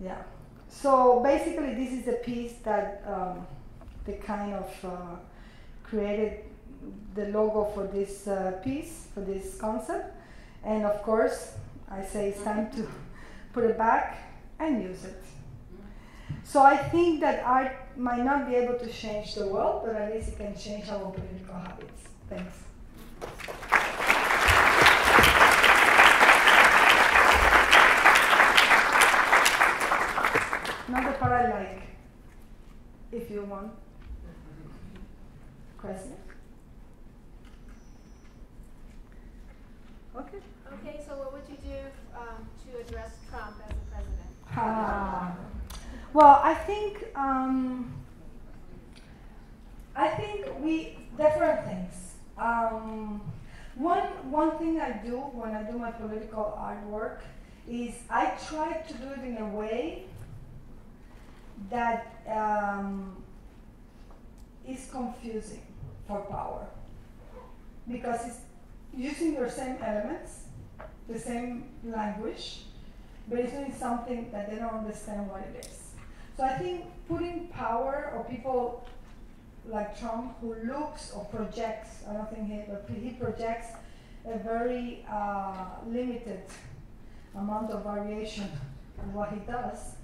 Yeah. So basically, this is the piece that they kind of created the logo for this piece, for this concept. And of course, I say it's time to put it back and use it. So I think that art might not be able to change the world, but at least it can change our political habits. Thanks. Not the part I like, if you want. Question? Okay. Okay, so what would you do to address Trump as a president? Well, I think we different things. One thing I do when I do my political artwork is I try to do it in a way that is confusing for power, because it's using your same elements, the same language, but it's doing something that they don't understand what it is. So I think putting power, or people like Trump who looks or projects, I don't think he projects a very limited amount of variation in what he does,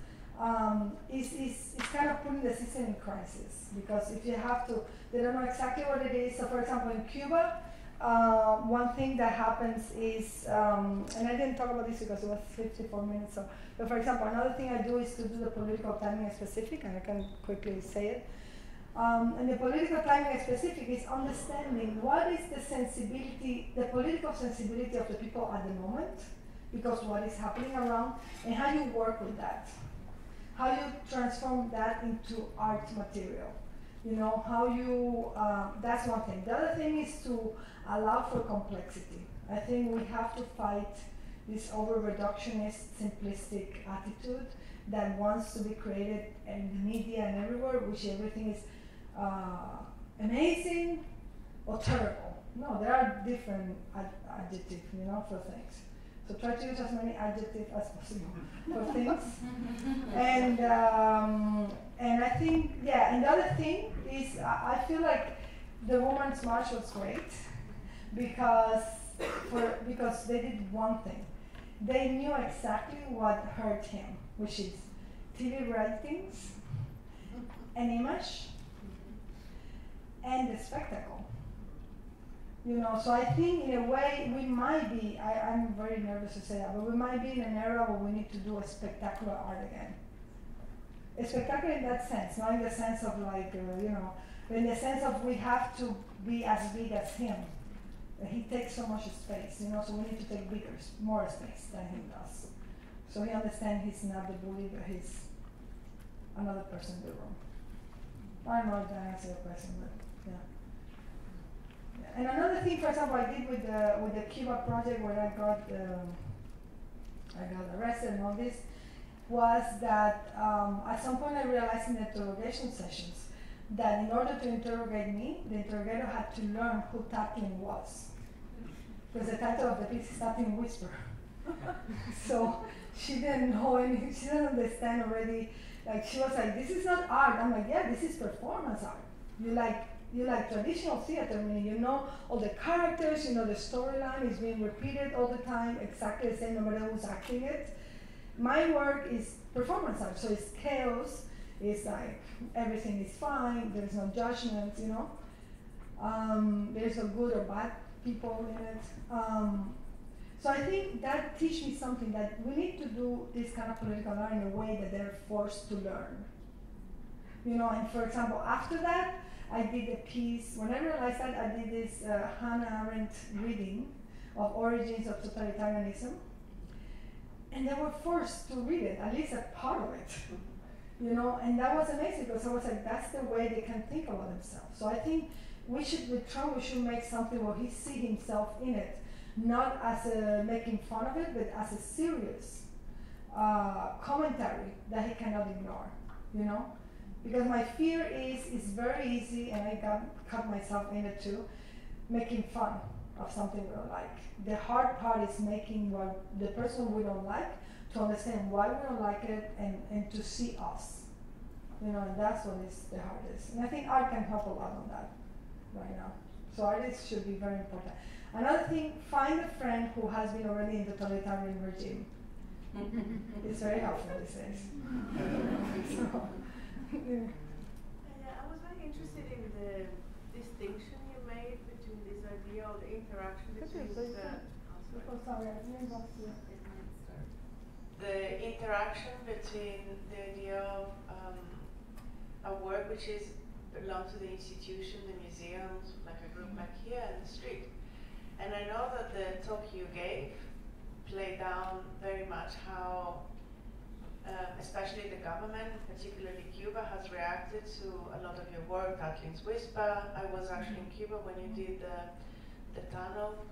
is kind of putting the system in crisis, because if you have to, they don't know exactly what it is. So for example, in Cuba, one thing that happens is, and I didn't talk about this because it was 54 minutes, so, but for example, another thing I do is to do the political timing specific, and I can quickly say it. And the political timing specific is understanding what is the sensibility, the political sensibility of the people at the moment, because what is happening around, and how you work with that. How you transform that into art material. How you, that's one thing. The other thing is to allow for complexity. I think we have to fight this over-reductionist, simplistic attitude that wants to be created in the media and everywhere, which everything is amazing or terrible. No, there are different adjectives, for things. So try to use as many adjectives as possible for things. And I think, and the other thing is, I feel like the Women's March was great because they did one thing. They knew exactly what hurt him, which is TV ratings, an image, and the spectacle. So I think in a way we might be, I'm very nervous to say that, but we might be in an era where we need to do a spectacular art again. A spectacular in that sense, not in the sense of like, but in the sense of we have to be as big as him. He takes so much space, you know, so we need to take more space than he does. So he understands he's not the bully, but he's another person in the room. I don't know if that answers your question, but yeah. And another thing, for example, I did with the Cuba project where I got arrested and all this, was that at some point I realized in the interrogation sessions that in order to interrogate me, the interrogator had to learn who Tatlin was. Because the title of the piece is Tatlin Whisper. So she didn't know anything, she didn't understand already. Like she was like, this is not art. I'm like, yeah, this is performance art. You like traditional theater, meaning you know all the characters, you know the storyline is being repeated all the time, exactly the same no matter who's acting it. My work is performance art, so it's chaos, it's like everything is fine, there's no judgment, you know. There's no good or bad people in it. So I think that teaches me something, that we need to do this kind of political art in a way that they're forced to learn. You know, and for example, after that, I did a piece, when I realized that, I did this Hannah Arendt reading of Origins of Totalitarianism. And they were forced to read it, at least a part of it. You know, and that was amazing because I was like, that's the way they can think about themselves. So I think we should, with Trump, we should make something where he sees himself in it, not as a making fun of it, but as a serious commentary that he cannot ignore, you know? Because my fear is, it's very easy, and I cut myself in it too, making fun of something we don't like. The hard part is making what the person we don't like to understand why we don't like it and to see us. You know, and that's what is the hardest. And I think art can help a lot on that right now. So artists should be very important. Another thing, find a friend who has been already in the totalitarian regime. It's very helpful these days. So, I was very interested in the distinction you made between this idea of the interaction between the interaction between the idea of a work which belongs to the institution, the museums, like a group like here, and the street. And I know that the talk you gave played down very much how especially the government, particularly Cuba, has reacted to a lot of your work, Tatlin's Whisper. I was actually in Cuba when you did the tunnel,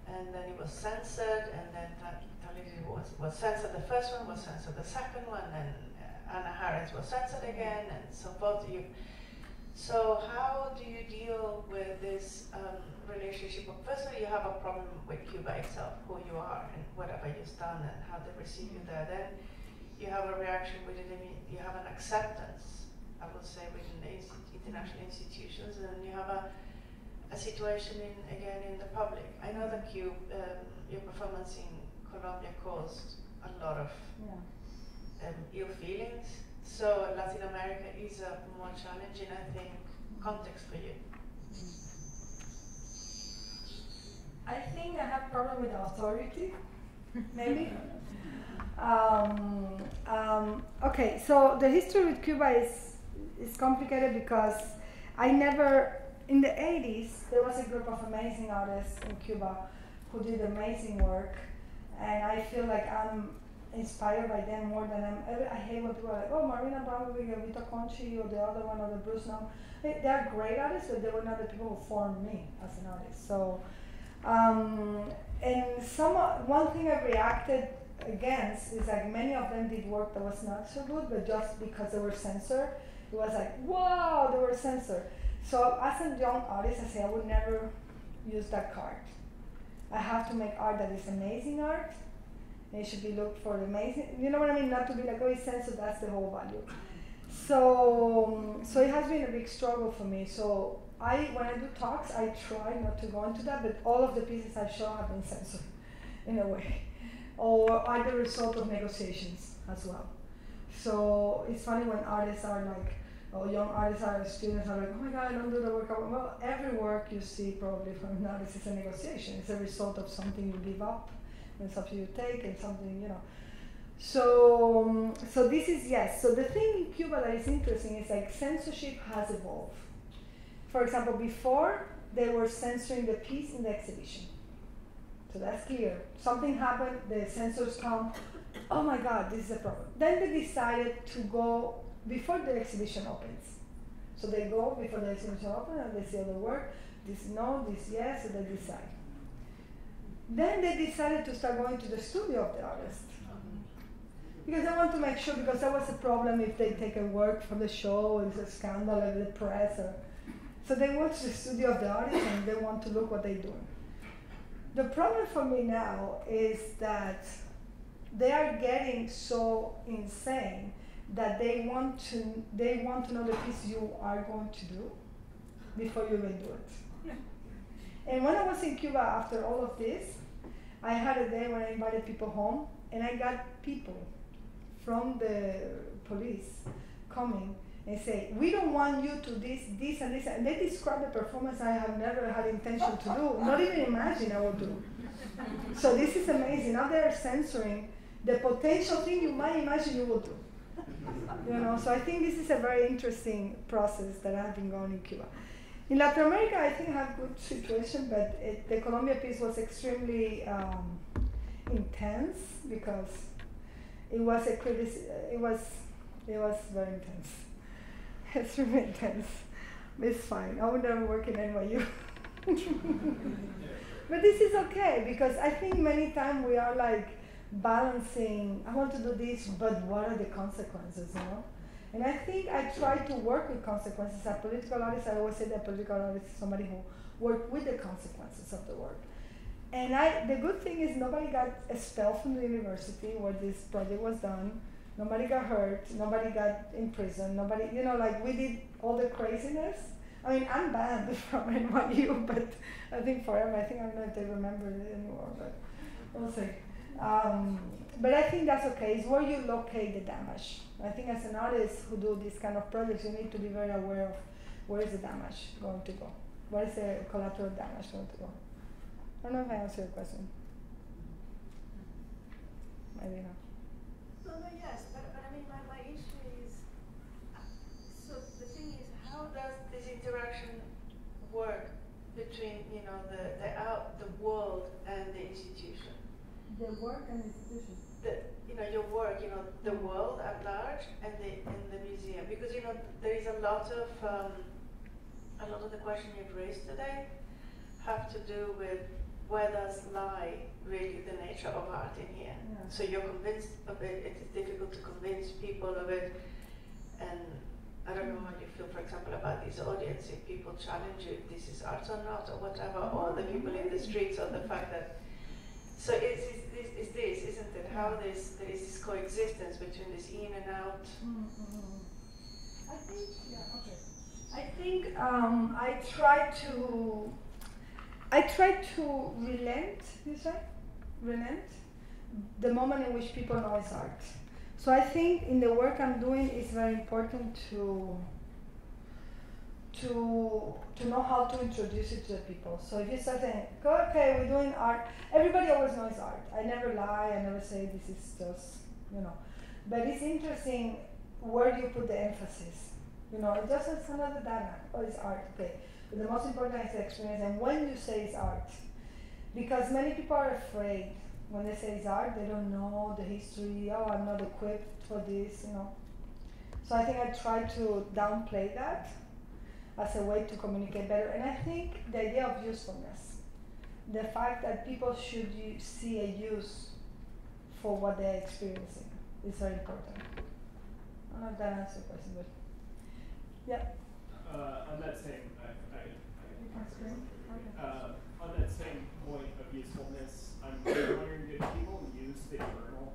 and then it was censored, and then Tatlin was censored. The first one was censored, the second one, and Anna Harris was censored again, and so forth. So how do you deal with this relationship? Firstly, you have a problem with Cuba itself, who you are, and whatever you've done, and how they receive you there. Then you have a reaction within you have an acceptance, I would say, within the international institutions, and then you have a situation again in the public. I know that your performance in Colombia caused a lot of ill feelings, so Latin America is a more challenging, I think, context for you. I think I have problem with authority, maybe. Okay, so the history with Cuba is complicated because I never, in the 80s, there was a group of amazing artists in Cuba who did amazing work, and I feel like I'm inspired by them more than I hate when people are like, oh, Marina Abramovic, Vito Conchi, or the other one, or the Bruce now. They're great artists, but they were not the people who formed me as an artist. So, and one thing I reacted against is like many of them did work that was not so good, but just because they were censored, it was like, wow, they were censored. So as a young artist, I say I would never use that card. I have to make art that is amazing art, and it should be looked for amazing, you know what I mean? Not to be like, oh, it's censored, that's the whole value. So it has been a big struggle for me. So when I do talks, I try not to go into that, but all of the pieces I show have been censored in a way, or are the result of negotiations as well. So it's funny when artists are like, or young artists are students are like, oh my God, I don't do the work. Well, every work you see probably from an artist is a negotiation. It's a result of something you give up, and something you take, and something, you know. So this is, yes. So the thing in Cuba that is interesting is like censorship has evolved. For example, before they were censoring the piece in the exhibition. So that's clear. Something happened, the censors come, oh my God, this is a problem. Then they decided to go before the exhibition opens. So they go before the exhibition opens and they see other work, this no, this yes, so they decide. Then they decided to start going to the studio of the artist. Because I want to make sure, because there was a problem if they take a work from the show, it's a scandal in the press. So they went to the studio of the artist and they want to look what they're doing. The problem for me now is that they are getting so insane that they want to know the piece you are going to do before you even do it. Yeah. And when I was in Cuba after all of this, I had a day when I invited people home, and I got people from the police coming and say, we don't want you to this, and this, and they describe the performance I have never had intention to do, not even imagine I would do. So this is amazing. Now they're censoring the potential thing you might imagine you will do. So I think this is a very interesting process that I've been going in Cuba. In Latin America, I think I have good situation, but the Colombia piece was extremely intense because it was it was very intense. It's really intense. It's fine. I would never work in NYU. But this is okay because I think many times we are like balancing, I want to do this, but what are the consequences, And I think I try to work with consequences. As a political artist, I always say that political artist is somebody who works with the consequences of the work. And the good thing is nobody got expelled from the university where this project was done. Nobody got hurt. Nobody got in prison. Nobody, we did all the craziness. I mean, I'm banned from NYU, but I think forever. I don't know if they remember it anymore, but we'll see. But I think that's okay. It's where you locate the damage. I think as an artist who do this kind of projects, you need to be very aware of where is the damage going to go. Where is the collateral damage going to go? I don't know if I answered your question. Maybe not. No, yes, but I mean, my issue is, so the thing is, how does this interaction work between, the world and the institution? The work and institution. Your work, the world at large and the museum, because there is a lot of the questions you've raised today have to do with where does lie really the nature of art in here. Yeah. So you're convinced of it. It is difficult to convince people of it, and I don't know how you feel, for example, about this audience. If people challenge you if this is art or not, or whatever, or the people in the streets, or the fact that. So it's this, isn't it? How there is this coexistence between this in and out. Mm-hmm. I think, yeah, okay. I think I try to relent. You say, relent, the moment in which people know it's art. So I think in the work I'm doing, it's very important to know how to introduce it to the people. So if you start saying, okay, we're doing art, everybody always knows art. I never lie, I never say this is just, But it's interesting where you put the emphasis. It just is another data, it's art, okay. But the most important is the experience, and when you say it's art, because many people are afraid when they say it's art, they don't know the history, I'm not equipped for this, So I think I try to downplay that as a way to communicate better. And I think the idea of usefulness, the fact that people should see a use for what they're experiencing is very important. I don't know if that answers your question, but yeah. On that same, on that same point of usefulness, I'm wondering, did people use the journal?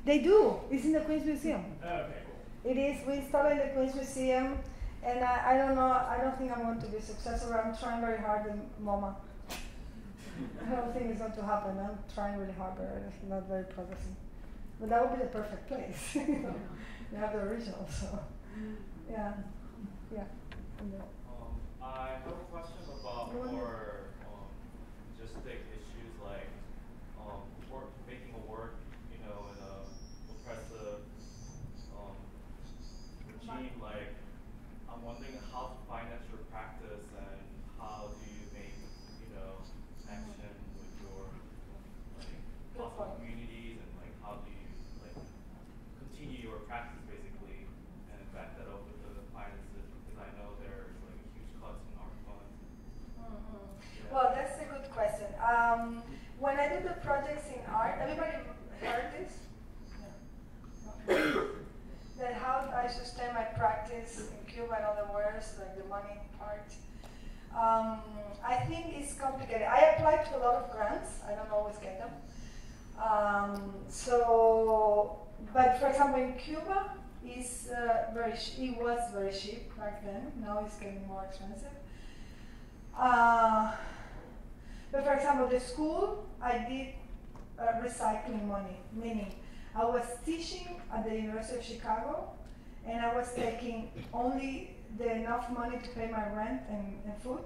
They do. It's in the Queen's Museum. Oh, okay, cool. It is. We installed it in the Queen's Museum. And I don't know, I don't think I'm going to be successful. I'm trying very hard in MoMA. I don't think it's going to happen. I'm trying really hard, but it's not very promising. But that would be the perfect place. You have the original, so yeah. I have a question about more logistic issues like making a work, in a oppressive regime. Like, I'm wondering how to finance your practice and how do anybody heard this? No. Then how I sustain my practice in Cuba and other words, like the money part. I think it's complicated. I applied to a lot of grants. I don't always get them. But for example, in Cuba, it was very cheap back then. Now it's getting more expensive. But for example, the school, I did recycling money, meaning I was teaching at the University of Chicago, and I was taking only enough money to pay my rent and food,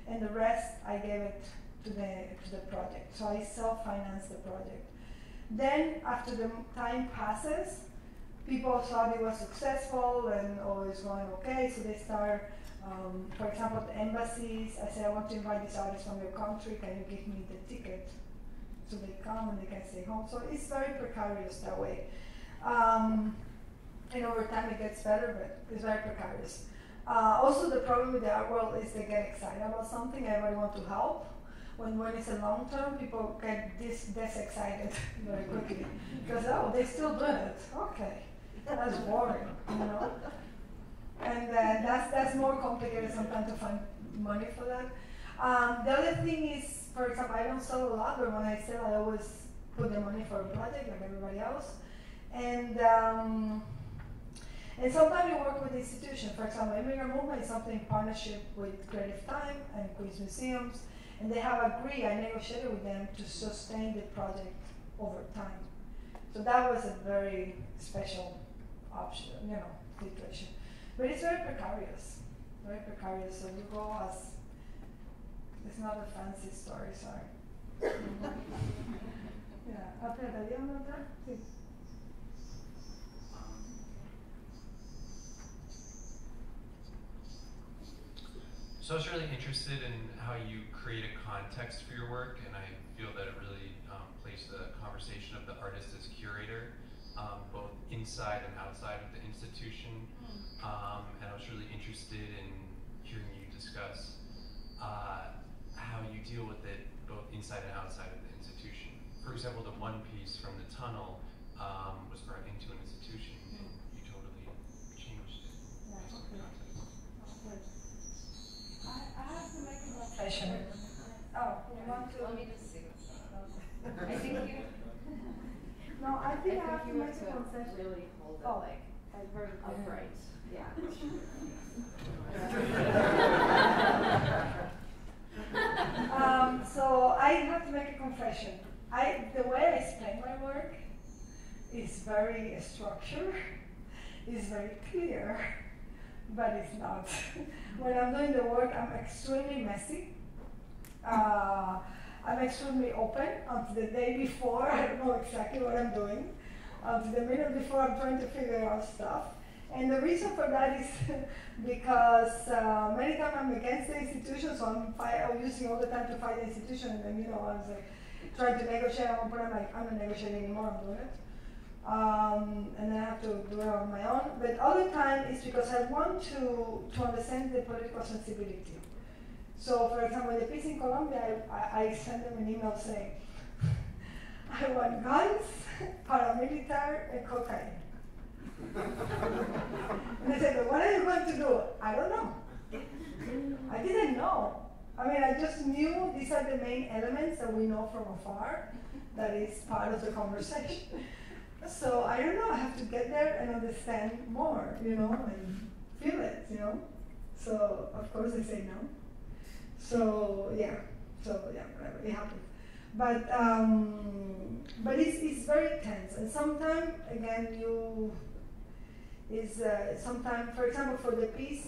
and the rest I gave it to the project. So I self-financed the project. Then after the time passes, people thought it was successful and it's going okay, so they start, for example, the embassies. I say, I want to invite these artists from your country, can you give me the ticket? So they come and they can stay home. So it's very precarious that way. And over time it gets better, but it's very precarious. Also the problem with the art world is they get excited about something, everybody wants to help. When it's a long term, people get this excited very quickly. Because, oh, they're still doing it. Okay, that's boring, you know? And that's more complicated sometimes to find money for that. The other thing is, for example, I don't sell a lot, but when I sell, I always put the money for a project like everybody else. And sometimes you work with institutions. For example, Immigrant Movement is something in partnership with Creative Time and Queens Museums, and they have agreed, I negotiated with them to sustain the project over time. So that was a very special option, you know, situation. But it's very precarious, so you go as, it's not a fancy story, sorry. Yeah, Alfredo, you know that? Please. So I was really interested in how you create a context for your work, and I feel that it really plays the conversation of the artist as curator, both inside and outside of the institution. And I was really interested in hearing you discuss how you deal with it both inside and outside of the institution. For example, the one piece from the tunnel was brought into an institution, and you totally changed it based on the context. I have to make a confession. Oh, you want to? Let me just see what's going on. I think you. No, I think I have to make a concession. Really hold it like upright. Yeah. So I have to make a confession. The way I explain my work is very structured, is very clear, but it's not. When I'm doing the work, I'm extremely messy. I'm extremely open until the day before. I don't know exactly what I'm doing. Until the minute before, I'm trying to figure out stuff. And the reason for that is because many times I'm against the institution, so I'm using all the time to fight the institution, and then, you know, I was like trying to negotiate at one point. I'm like, I'm not negotiating anymore, I'm doing it. And then I have to do it on my own. But other time it's because I want to understand the political sensibility. So, for example, the piece in Colombia, I sent them an email saying, I want guns, paramilitary, and cocaine. And they said, but what are you going to do? I don't know. I didn't know. I mean, I just knew these are the main elements that we know from afar, that is part of the conversation. So I don't know, I have to get there and understand more, you know, and feel it, you know. So, of course, I say no. So yeah, whatever, it happens. But it's very tense, and sometimes, again, sometimes, for example, for the piece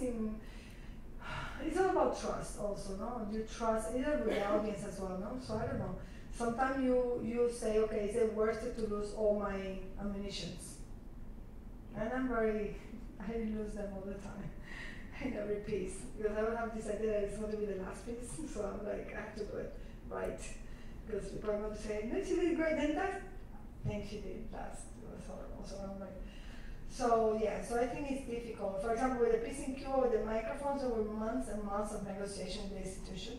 it's all about trust also, no? You trust, either with the audience as well, no? So I don't know. Sometimes you say, okay, is it worth it to lose all my ammunitions? And I lose them all the time in every piece, because I would have this idea that it's going to be the last piece, so I'm like, I have to do it right, because people are going to say, no, she did great, then that thing she did last was horrible, so I'm like, so yeah, so I think it's difficult. For example, with the piece in Cuba, with the microphones, there were months and months of negotiation with the institution,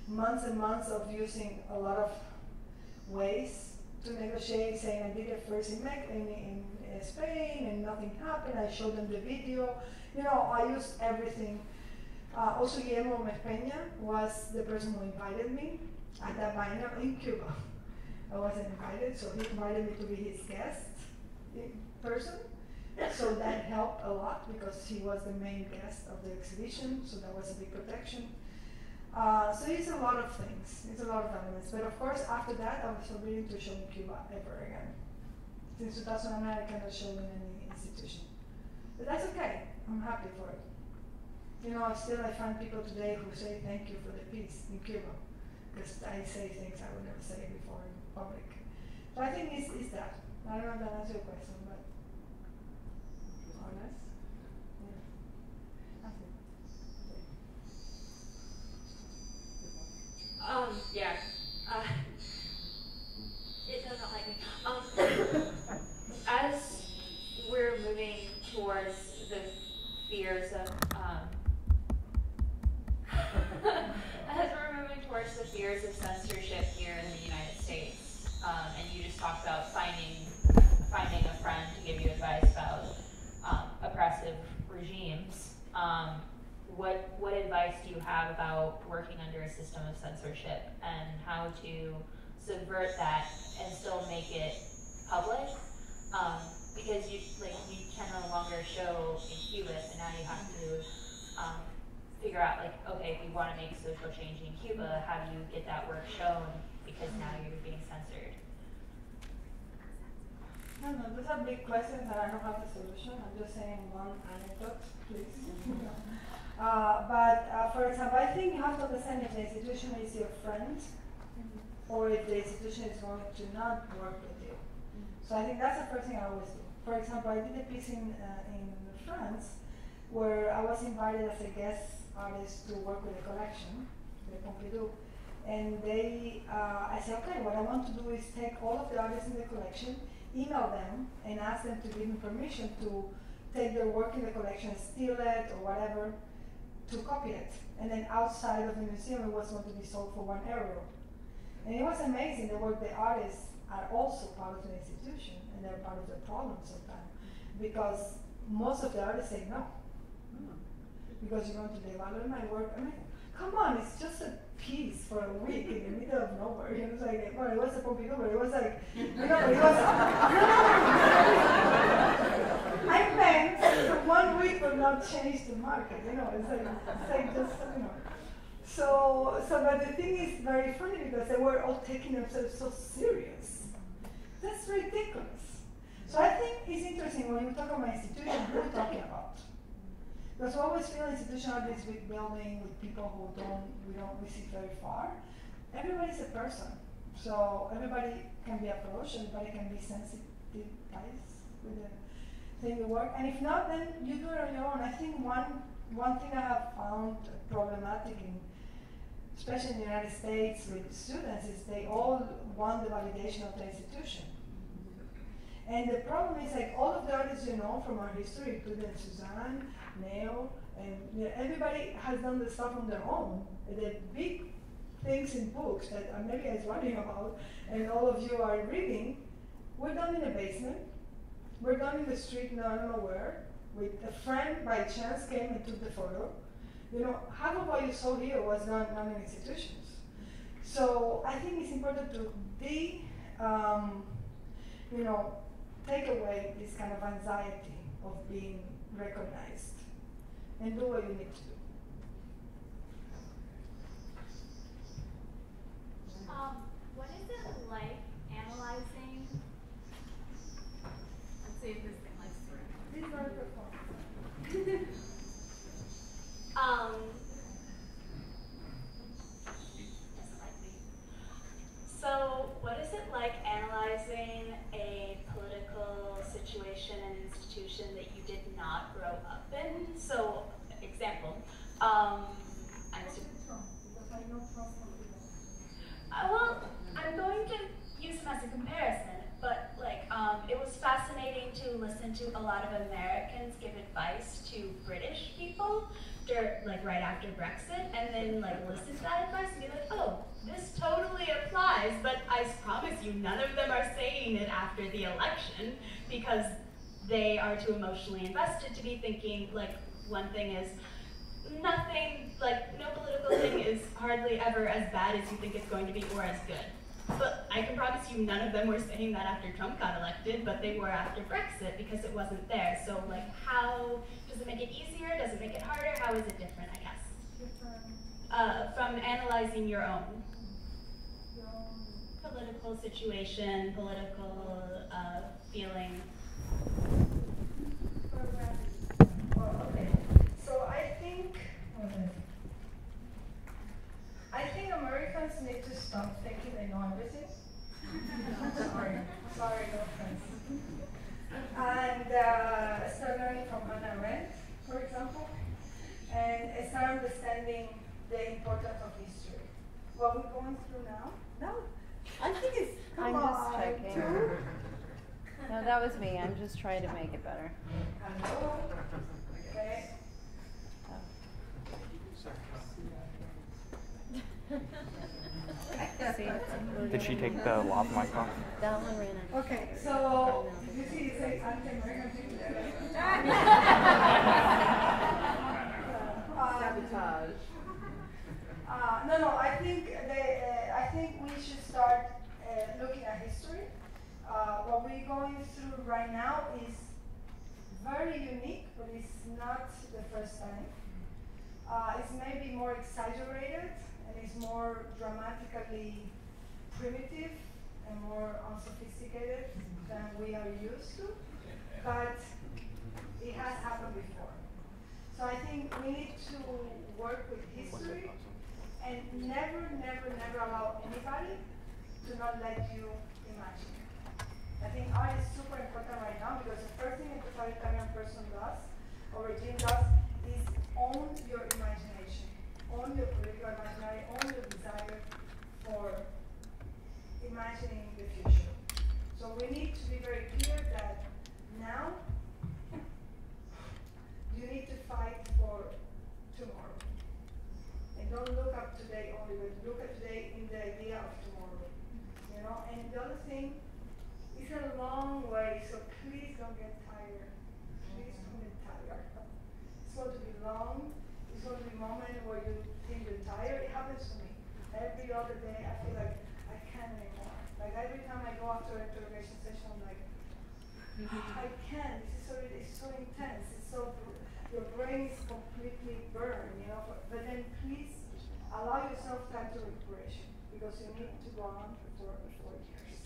months and months of using a lot of ways to negotiate, saying I did it first in Spain and nothing happened. I showed them the video. You know, I used everything. Also, Guillermo Peña was the person who invited me at that minor in Cuba. I wasn't invited, so he invited me to be his guest person. So that helped a lot because he was the main guest of the exhibition, so that was a big protection. So it's a lot of things, it's a lot of elements. But of course, after that, I was forbidden to show in Cuba ever again. Since 2009, I cannot show in any institution. But that's okay, I'm happy for it. You know, still I find people today who say thank you for the peace in Cuba. Because I say things I would never say before in public. So I think it's that. I don't know if that answers your question, but honest. Yeah. That's it. Yeah. It does not like me. As we're moving towards the fears of censorship here in the United States, and you just talked about finding a friend to give you advice about oppressive regimes. What advice do you have about working under a system of censorship and how to subvert that and still make it public? Because you can no longer show in Cuba, so now you have to figure out, like, okay, if you want to make social change in Cuba, how do you get that work shown? Because now you're being censored. I don't know, those are big questions and I don't have the solution. I'm just saying one anecdote, please. For example, I think you have to understand if the institution is your friend or if the institution is going to not work with you. So I think that's the first thing I always do. For example, I did a piece in France where I was invited as a guest artist to work with a collection, the Pompidou. And I said, okay, what I want to do is take all of the artists in the collection, email them, and ask them to give me permission to take their work in the collection, steal it or whatever, to copy it. And then outside of the museum, it was going to be sold for €1. And it was amazing the work the artists are also part of the institution, and they're part of the problem sometimes. Because most of the artists say no. Because you're going to devalue my work. I mean, come on, it's just a piece for a week in the middle of nowhere. It was like, well, it was a Pompidou, but it was like, you know, it was, I meant for 1 week will not change the market, you know, it's like just, you know. So, but the thing is very funny because they were all taking themselves so serious. That's ridiculous. So I think it's interesting when you talk about my institution, who are you talking about? Because we always feel institutional art is big building with people who we don't see very far. Everybody's a person. So everybody can be approached, everybody can be sensitized with the thing you work. And if not, then you do it on your own. I think one thing I have found problematic especially in the United States with students is they all want the validation of the institution. And the problem is like all of the artists you know from our history, including Suzanne, Neo, and everybody has done the stuff on their own. The big things in books that maybe I was writing about and all of you are reading, were done in a basement, were done in the street, no, I don't know where, with a friend by chance came and took the photo. You know, half of what you saw here was done in institutions. So I think it's important to take away this kind of anxiety of being recognized and do what you need to do. What is it like analyzing? Let's see if this thing likes to ring. This is not a performance. So what is it like analyzing a political situation and institution that you did not grow up in? So, example, well, I'm going to use them as a comparison, but it was fascinating to listen to a lot of Americans give advice to British people right after Brexit, and then like listen to that advice and be like, oh, this totally applies, but I promise you none of them are saying it after the election because they are too emotionally invested to be thinking, like, one thing is nothing, like no political thing is hardly ever as bad as you think it's going to be or as good. But I can promise you none of them were saying that after Trump got elected, but they were after Brexit because it wasn't there. So like, how, does it make it easier? Does it make it harder? How is it different, I guess? From analyzing your own political situation, political feeling. Well, okay. So I think Americans need to stop thinking they know everything. sorry, no offense. And start learning from Hannah Arendt, for example, and start understanding the importance of history. What we're going through now? No, I think it's. I'm just checking. No, that was me. I'm just trying to make it better. Hello. Okay. Did she take the lav mic off? That one ran out. Okay, so you see, it says anti-American thing there. Sabotage. No. I think we should start looking at history. What we're going through right now is very unique, but it's not the first time. It's maybe more exaggerated, and it's more dramatically primitive and more unsophisticated than we are used to, but it has happened before. So I think we need to work with history and never allow anybody to not let you imagine. I think art is super important right now because the first thing a totalitarian person does or regime does is own your imagination, own your political imaginary, own your desire for imagining the future. So we need to be very clear that now you need to fight for tomorrow. And don't look up today only, but look at today in the idea of tomorrow. You know, and the other thing, it's a long way, so please don't get tired. Please don't get tired. It's going to be long. It's going to be a moment where you think you're tired. It happens to me. Every other day I feel like I can't anymore. Like every time I go after an interrogation session, I'm like, I can't. It's so intense. It's so, your brain is completely burned, you know. But then please allow yourself time to recuperation because you need to go on for 4 years.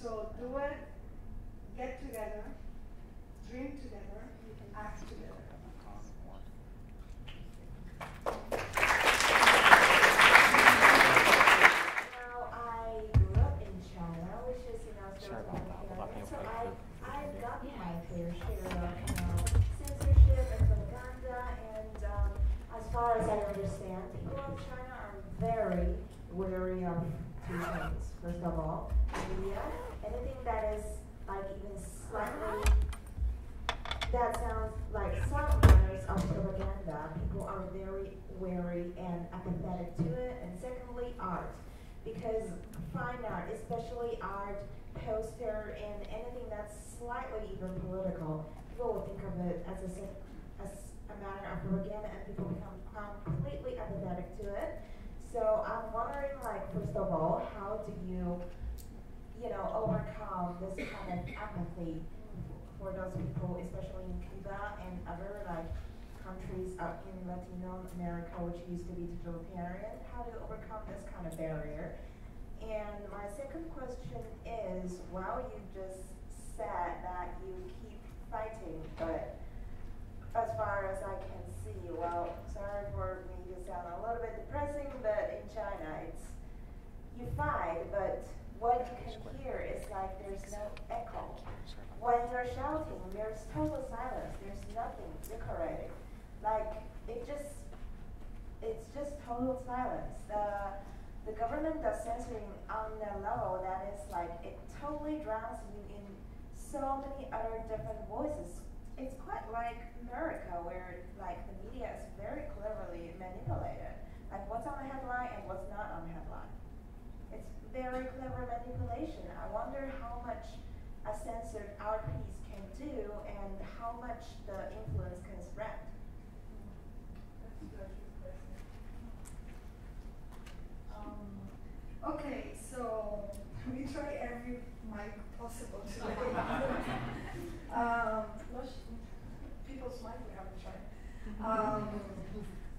So do it, get together, dream together, act together. I grew up in China, which is, still so I got my fair share of, censorship and propaganda, and as far as I understand, people of China are very wary of two things. First of all, media, anything that is like even slightly, that sounds like some manners of propaganda, people are very wary and apathetic to it. And secondly, art. Because fine art, especially art, poster, and anything that's slightly even political, people will think of it as a matter of propaganda, and people become completely apathetic to it. So I'm wondering, like, first of all, how do you overcome this kind of apathy for those people, especially in Cuba and other countries out in Latino America, which used to be totalitarian? How to overcome this kind of barrier? And my second question is, well, you just said that you keep fighting, but as far as I can see, well, sorry for me to sound a little bit depressing, but in China, it's, you fight, but what you can hear is like there's no echo. When you're shouting, there's total silence, there's nothing decorating. Like, it's just total silence. The government does censoring on a level that is like, it totally drowns you in so many other different voices it's quite like America, where like the media is very cleverly manipulated. Like what's on the headline and what's not on the headline. It's very clever manipulation. I wonder how much a censored art piece can do and how much the influence can spread. Okay, so we try every mic possible today. People's mic we haven't tried.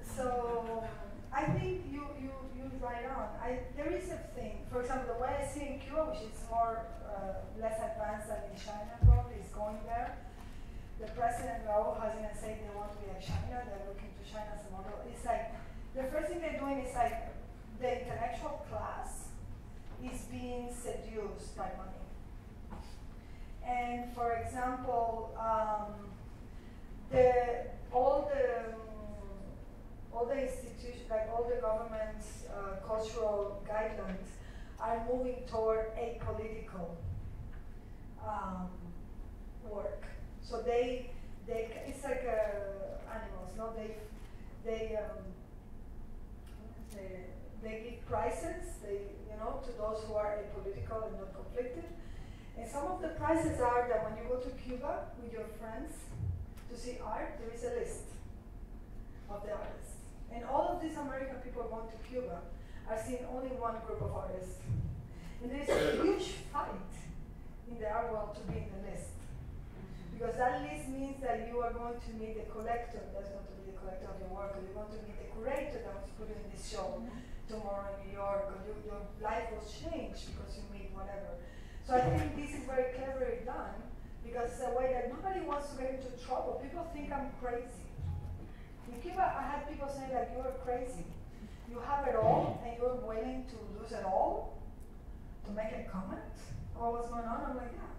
So I think you right on. There is a thing. For example, the way I see in Cuba, which is more less advanced than in China, probably is going there. The president Raúl has even said they want to be like China. They're looking to China as a model. It's like the first thing they're doing is like the intellectual class is being seduced by money. And for example, all the institutions, like all the government's cultural guidelines are moving toward apolitical work. So it's like animals, no? They give prizes, to those who are apolitical and not conflicted. And some of the prizes are that when you go to Cuba with your friends to see art, there is a list of the artists. And all of these American people going to Cuba are seeing only one group of artists. And there is a huge fight in the art world to be in the list. Because that list means that you are going to meet the collector that's going to be the collector of your work, or you're going to meet the curator that was putting this show tomorrow in New York, or your life will change because you meet whatever. So I think this is very cleverly done, because it's a way that nobody wants to get into trouble. People think I'm crazy. In Cuba, I had people saying like, you are crazy. You have it all, and you're willing to lose it all to make a comment about what's going on? I'm like, yeah.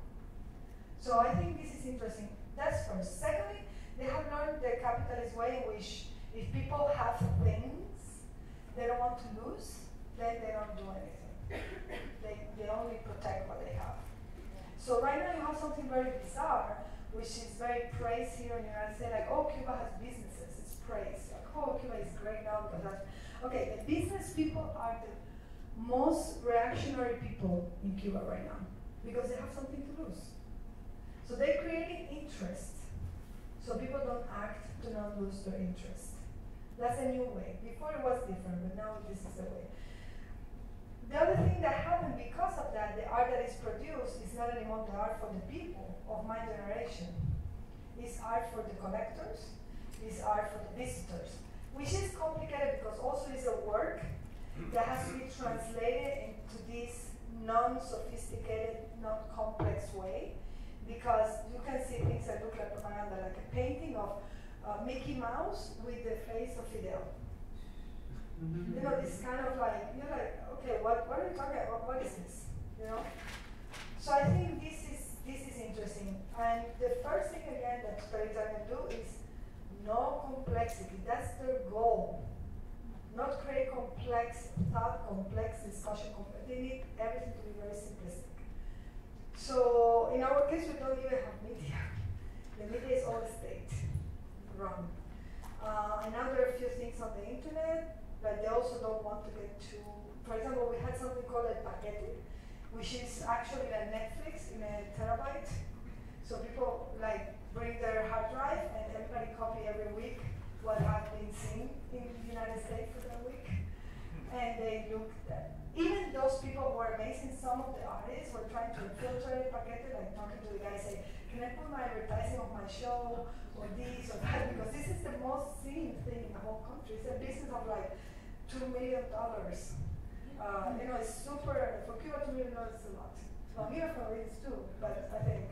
So I think this is interesting. That's first. Secondly, they have learned the capitalist way in which if people have things they don't want to lose, then they don't do anything. They only protect what they have. So right now you have something very bizarre, which is very praised here in the United States, like, oh, Cuba has businesses, it's praised. Like, oh, Cuba is great now because that's, okay, the business people are the most reactionary people in Cuba right now because they have something to lose. So they're creating interest so people don't act to not lose their interest. That's a new way. Before it was different, but now this is the way. The other thing that happened because of that, the art that is produced is not anymore the art for the people of my generation. It's art for the collectors, it's art for the visitors, which is complicated because also it's a work that has to be translated into this non-sophisticated, non-complex way, because you can see things that look like propaganda, like a painting of Mickey Mouse with the face of Fidel. You know, this kind of like, you're like, okay, what are you talking about? What is this? You know? So I think this is interesting. And the first thing again that storytelling do is no complexity. That's their goal. Not create complex thought, complex discussion. They need everything to be very simplistic. So in our case, we don't even have media. The media is all state run. And now there are a few things on the internet, but they also don't want to get too, for example, we had something called a paquete, which is actually a Netflix in a terabyte. So people like bring their hard drive and everybody copy every week what has been seen in the United States for that week. And they look at, even those people were amazing, some of the artists were trying to filter a paquete, like talking to the guy, say, can I put my advertising of my show, or this or that, because this is the most seen thing in the whole country. It's a business of like $2 million. You know, it's super, for Cuba $2 million is a lot. Well, here for it is too, but I think,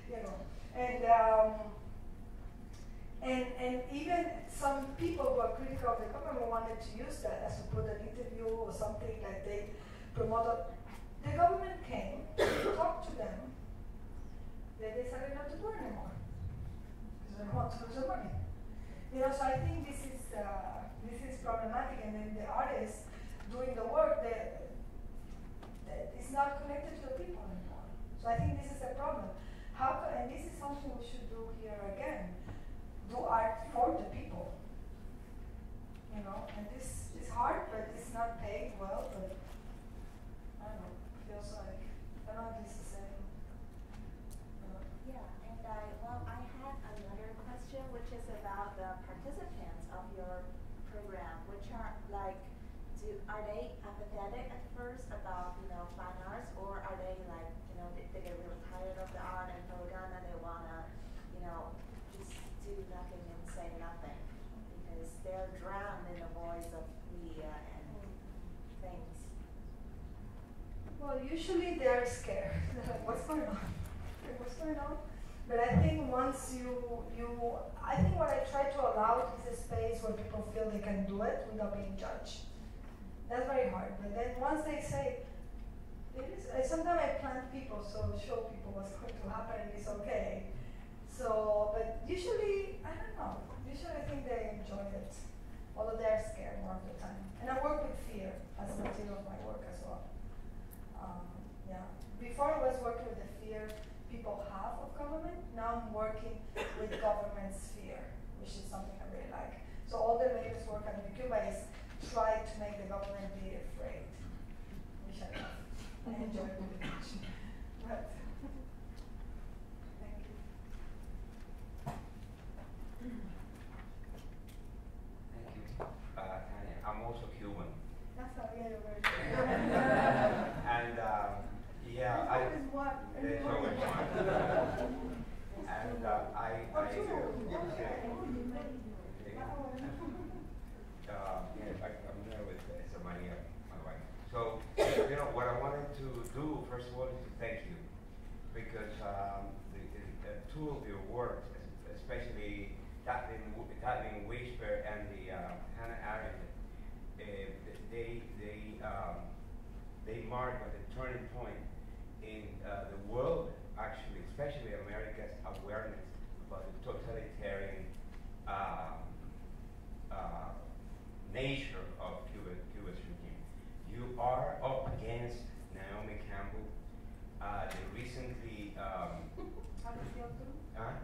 you know. And even some people who are critical of the government wanted to use that as to put an interview or something like they promoted. The government came, talked to them, they decided not to do it anymore. Because they don't want to lose their money. You know, so I think this is problematic, and then the artists doing the work that is not connected to the people anymore. So I think this is a problem. and this is something we should do here again, do art for the people. You know, and this is hard, but it's not paid well, but I don't know, feels like, I don't know if this is the same. Yeah, and I had another question, which is about the participants of your program, which are like, are they apathetic at first about, you know, fine arts, or are they like, you know, they get really tired of the art and propaganda, they wanna, you know, just do nothing and say nothing, because they're drowned in the voice of media and things. Well, usually they're scared. They're like, what's going on? What's going on? But I think once I think what I try to allow is a space where people feel they can do it without being judged. That's very hard. But then once they say, sometimes I plant people, so show people what's going to happen and it's okay. So, but usually, I don't know. Usually I think they enjoy it, although they're scared more of the time. And I work with fear as a material of my work as well. Yeah. Before I was working with the fear people have of government. Now I'm working with government's fear, which is something I really like. So all the latest work on Cuba is try to make the government be afraid, which I love. I enjoy really much. But thank you. Thank you, Tania. I'm also Cuban. That's how you're very And yeah, there's always one. There's always one. And I'm there with Maria, my wife. So, you know, what I wanted to do, first of all, is to thank you, because the two of your works, especially Kathleen Whisper and the Hannah Arendt, they mark a turning point in the world, actually, especially America's awareness about the totalitarian nature of Cuba's regime. You are up against Naomi Campbell, the recently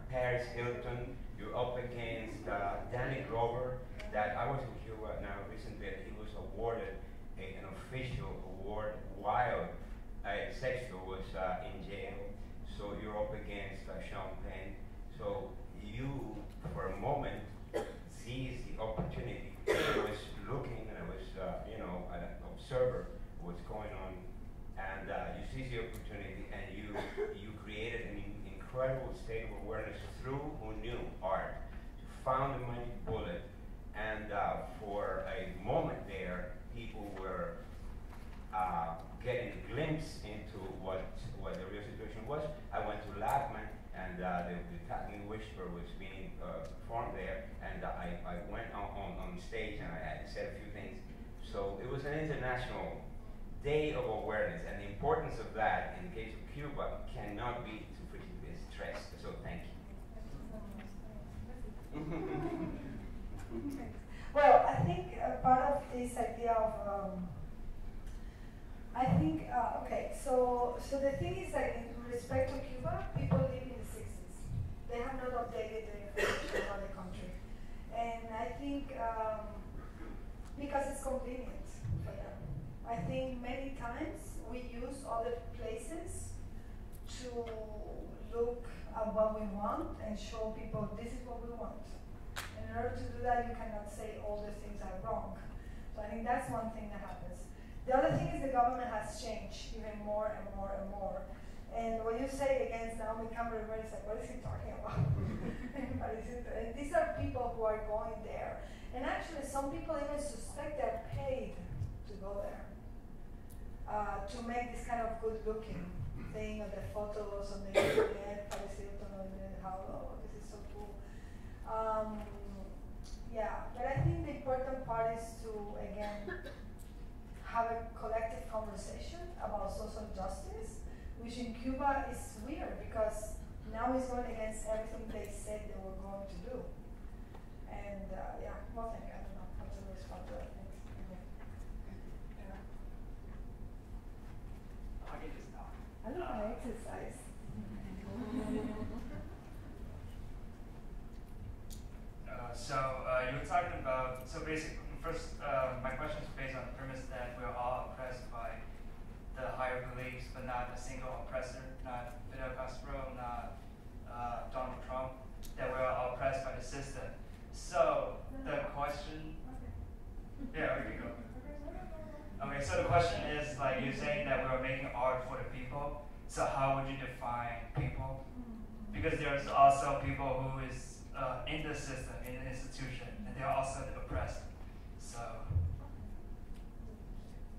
Paris Hilton. You're up against Danny Glover. That I was in Cuba now recently. He was awarded an official award while Sexto was in jail. So you're up against Sean Penn. So you, for a moment, seized the opportunity. I was looking, and I was, an observer of what's going on, and you seized the opportunity, and you created an incredible state of awareness through who knew art. You found the magic bullet, and for a moment there, people were getting a glimpse into what the real situation was. I went to Lachman, and the Kathleen Whisper was being performed there, and I went on stage and I said a few things. So it was an international day of awareness, and the importance of that in the case of Cuba cannot be sufficiently stressed. So thank you. Well, I think part of this idea of okay, so the thing is that in respect to Cuba, people live in the 60s. They have not updated their information about the country. And I think because it's convenient for them. I think many times we use other places to look at what we want and show people this is what we want. And in order to do that, you cannot say all the things are wrong. So I think that's one thing that happens. The other thing is the government has changed even more and more and more. And when you say against Naomi Campbell, everybody's like, what is he talking about? And these are people who are going there. And actually, some people even suspect they're paid to go there. To make this kind of good-looking thing of the photos on the internet, Paris Hilton on the how, oh, this is so cool. Yeah, but I think the important part is to, again, have a collective conversation about social justice, which in Cuba is weird because now it's going against everything they said they were going to do. And yeah, well, I don't know how to respond to that. I can just talk. I don't know, exercise. people, because there's also people who is in the system, in the institution, and they're also oppressed. So.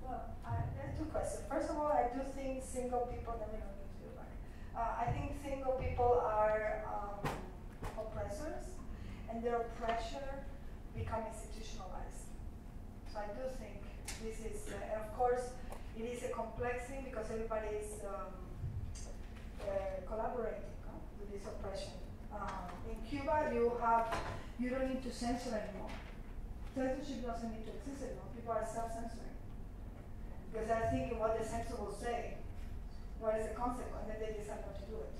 Well, there's two questions. First of all, I do think single people, let me not get to you back. I think single people are oppressors, and their oppression become institutionalized. So I do think this is, and of course, it is a complex thing because everybody is collaborating with this oppression. In Cuba, you don't need to censor anymore. Censorship doesn't need to exist anymore. People are self-censoring because they're thinking what the censor will say, what is the consequence, and then they decide not to do it.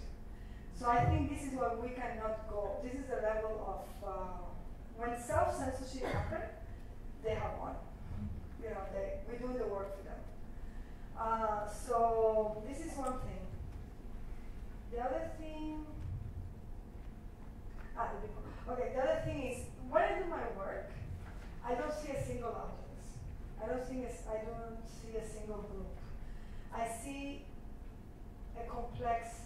So I think this is where we cannot go. This is the level of when self-censorship happens, they have won. You know, we're doing the work for them. So this is one thing. The other thing, the other thing is when I do my work, I don't see a single audience. I don't see a single group. I see a complex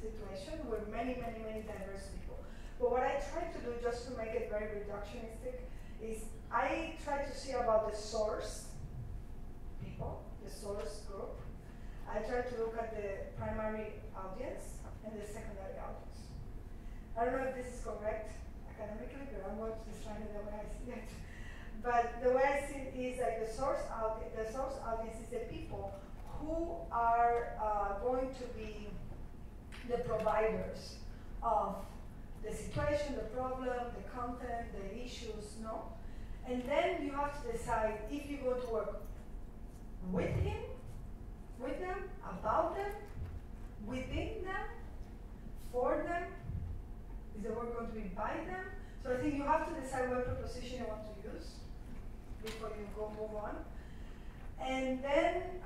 situation with many, many, many diverse people. But what I try to do, just to make it very reductionistic, is I try to see about the source people, the source group. I try to look at the primary audience and the secondary audience. I don't know if this is correct academically, but I'm going to describe it the way I see it. But the way I see it is like the source audience is the people who are going to be the providers of the situation, the problem, the content, the issues, no? And then you have to decide if you're going to work with him, with them, about them, within them, for them. Is the work going to be by them? So I think you have to decide what preposition you want to use before you move on. And then I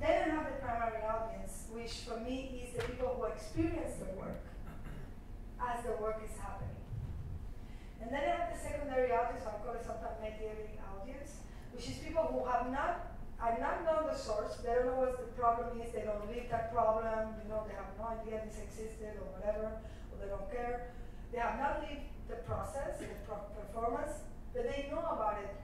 have the primary audience, which for me is the people who experience the work as the work is happening. And then I have the secondary audience, or I call it sometimes mediating audience, which is people who are not known the source, they don't know what the problem is, they don't live that problem, you know, they have no idea this existed or whatever, or they don't care. They have not lived the process, the performance, but they know about it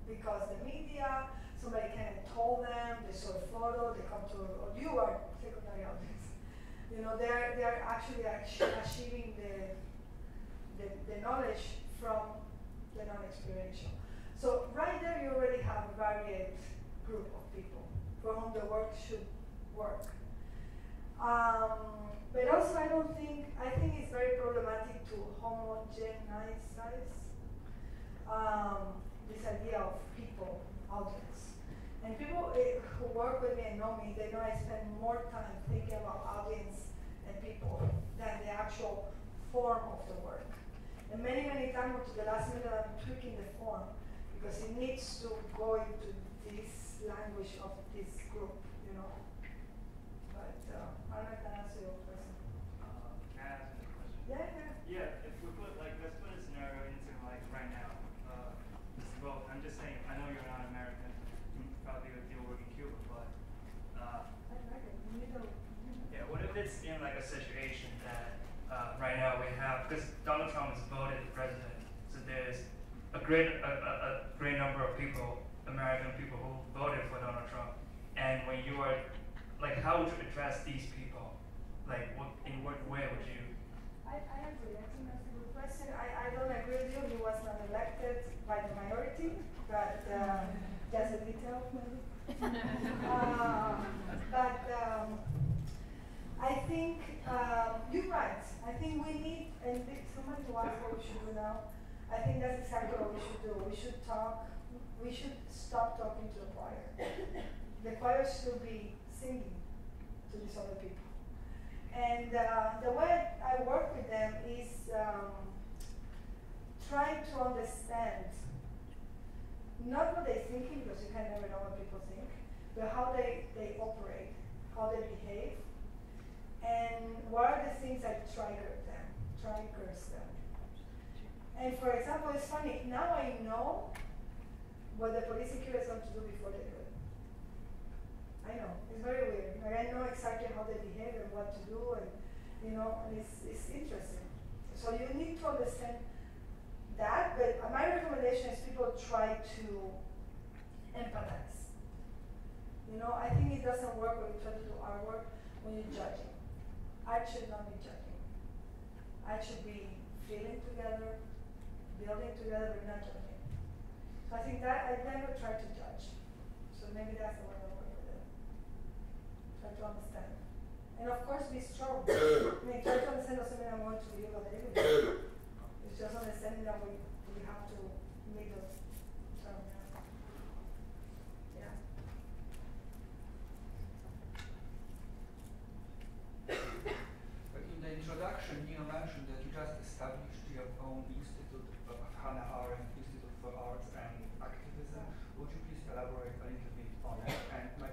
because the media, somebody came and told them, they saw a photo, they come to, or you are secondary audience. You know, they're actually achieving the knowledge from the non-experiential. So right there you already have a varied group of people for whom the work should work. But also I think it's very problematic to homogenize this idea of people, audience. And people who work with me and know me, they know I spend more time thinking about audience and people than the actual form of the work. And many, many times up to the last minute I'm tweaking the form because it needs to go into this language of this group, you know. But I don't know if that answers your question. Can I ask you a question? Yeah. Yeah, if we put let's put a scenario into like right now. Well, I'm just saying, I know you're not American, you probably would deal work in Cuba, but yeah, what if it's in like a situation that right now we have, because Donald Trump is voted president, so there's a great number of people, American people who voted for Donald Trump, and when you are, like, how would you address these people? Like, in what way would you? I agree. I think that's a good question. I don't agree with you. He was not elected by the minority, but just a detail, maybe. I think you're right. I think we need, and somebody to ask what we should do now. I think that's exactly what we should do. We should talk. We should stop talking to the choir. The choir should be singing to these other people. And the way I work with them is trying to understand not what they're thinking, because you can never know what people think, but how they operate, how they behave, and what are the things that triggers them. And for example, it's funny, now I know what the police security is going to do before they do it. I know, it's very weird. Like, I know exactly how they behave and what to do, you know, and it's interesting. So you need to understand that, but my recommendation is people try to empathize. You know, I think it doesn't work when you try to do art work when you're judging. Art should not be judging. Art should be feeling together, building together, but not judging. So I think that I never try to judge. So maybe that's the way I work with it. Try to understand. And of course, be strong. I mean, try to understand doesn't mean I'm going to you, but anyway. It's just understanding that we have to meet those terms. Yeah. But in the introduction, Nina mentioned that you just established your own institute of Hannah Arendt Institute for Arts and Activism. Would you please elaborate a little bit on it? And my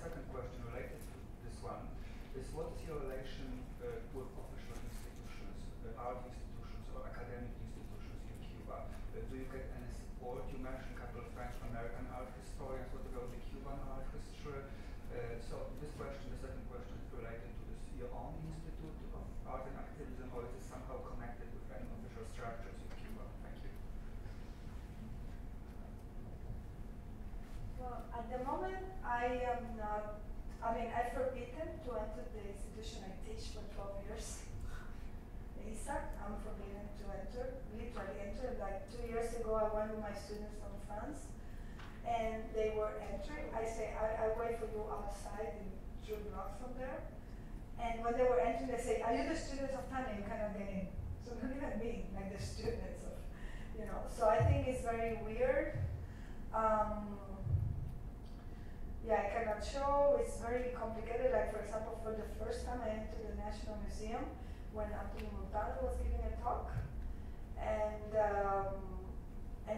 second question related to this one is what is your relation with official institutions, art institutions or academic institutions in Cuba? Do you get any support? You mentioned a couple of French-American art historians. What about the Cuban art history? So this question, the second question, is related to this, your own institute of art and activism, or is it somehow connected with any official structures in Cuba? Thank you. Well, at the moment, I am not, I mean, I'm forbidden to enter the institution I teach for 12 years. ISAC, I'm forbidden to enter, literally enter. Like 2 years ago, I went with my students from France, and they were entering. I say, I wait for you outside in 2 blocks from there. And when they were entering, they say, are you the students of Tania? You cannot get in. So not even me, like the students of, you know. So I think it's very weird. Yeah, I cannot show. It's very complicated. Like, for example, for the first time I entered the National Museum when Anthony Montano was giving a talk. And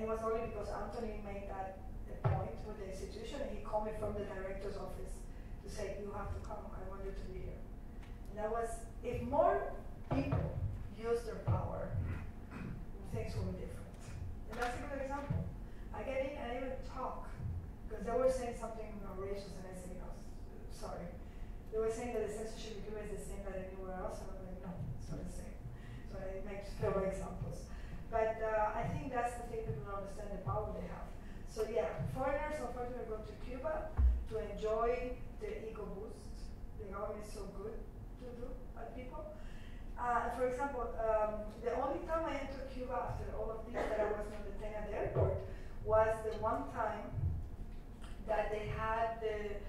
it was only because Anthony made that a point with the institution, and he called me from the director's office to say, you have to come, I want you to be here. And that was, if more people use their power, things will be different. And that's a good example. I get in and I even talk, because they were saying something outrageous, and I said, no, sorry. They were saying that the censorship in Cuba is the same as anywhere else, and I'm like, no, it's not the same. So I make several examples. But I think that's the thing, people don't understand the power they have. So yeah, foreigners unfortunately go to Cuba to enjoy the ego boost. The government is so good to do at people. For example, the only time I entered Cuba after all of this that I was not detained at the airport was the one time that they had the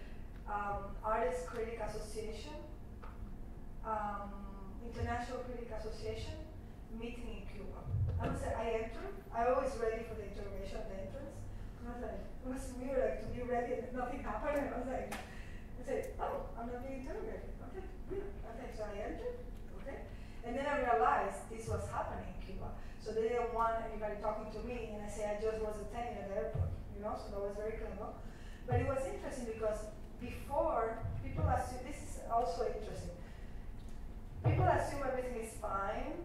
Artist Critic Association, International Critic Association meeting in Cuba. I was like, I entered, I was ready for the interrogation at the entrance. And I was like, it was weird, like to be ready and nothing happened. And I was like, I said, oh, I'm not being interrogated. Okay, weird. Okay, so I entered, okay. And then I realized this was happening in Cuba. So they didn't want anybody talking to me, and I said I just was attending at the airport, you know, so that was very clever. But it was interesting because before, people assume, this is also interesting, people assume everything is fine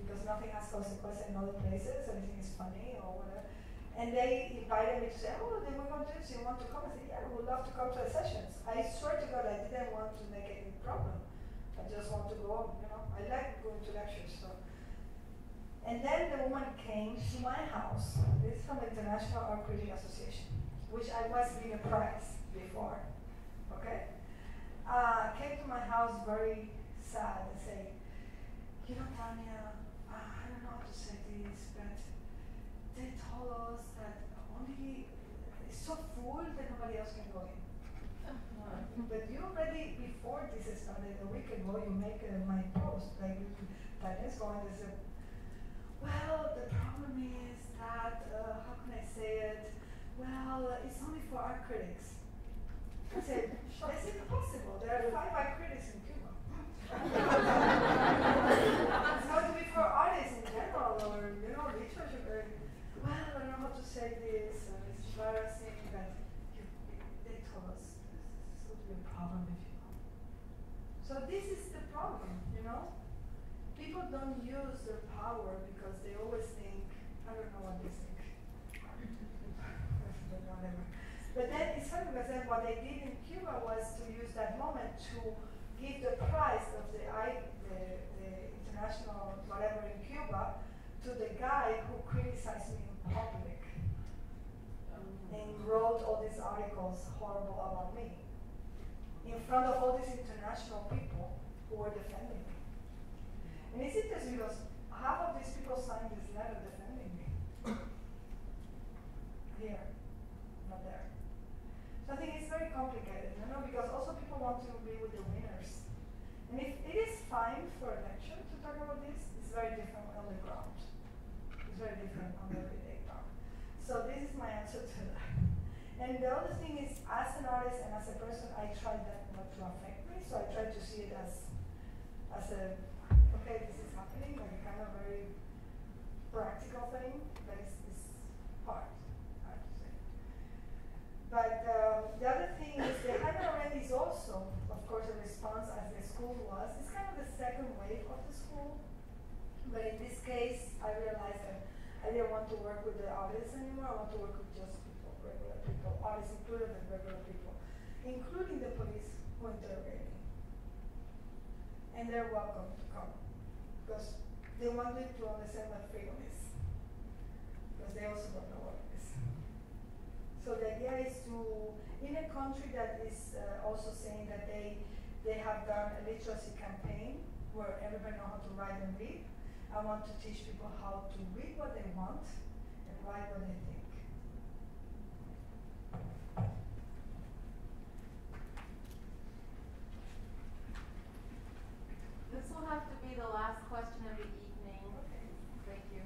because nothing has consequences in other places, everything is funny or whatever. And they invited me to say, oh, then we're going to do this, you want to come? I said, yeah, we would love to come to the sessions. I swear to God, I didn't want to make any problem. I just want to go, you know, I like going to lectures. So. And then the woman came to my house. This is from the International Art Critic Association, which I was being a prize before, okay? Came to my house very sad and say, you know, Tania, I don't know how to say this, but they told us that only, it's so full that nobody else can go in. But you already, before this started, a week ago, you make my post, like, Tania's going to say, well, the problem is that, how can I say it? Well, it's only for art critics. I said, that's impossible. There are 5 art critics in Cuba. It's going to be for artists in general, or, you know, literature. Well, I don't know how to say this, and it's embarrassing, but they told us this would be a problem if you go. So this is the problem, you know? People don't use their power because they always think, I don't know what they think. Whatever. But then it's funny because then what they did in Cuba was to use that moment to give the prize of the were defending me. And it's interesting because half of these people signed this letter defending me. Here, not there. So I think it's very complicated, because also people want to be with the winners. And if it is fine for a lecture to talk about this, it's very different on the ground. It's very different on the everyday ground. So this is my answer to that. And the other thing is, as an artist and as a person, I try that not to affect me. So I try to see it as a, okay, this is happening, like a kind of very practical thing, but it's hard, I have to say. But the other thing is the Hannah Arendt is also, of course, a response as the school was. It's kind of the second wave of the school. But in this case, I realized that I didn't want to work with the artists anymore. I want to work with just people, regular people, artists included and regular people, including the police who interrogate me. And they're welcome to come because they wanted to understand what freedom is. Because they also don't know what it is. So the idea is to, in a country that is also saying that they have done a literacy campaign where everybody knows how to write and read, I want to teach people how to read what they want and write what they think. This will have to be the last question of the evening. Okay. Thank you.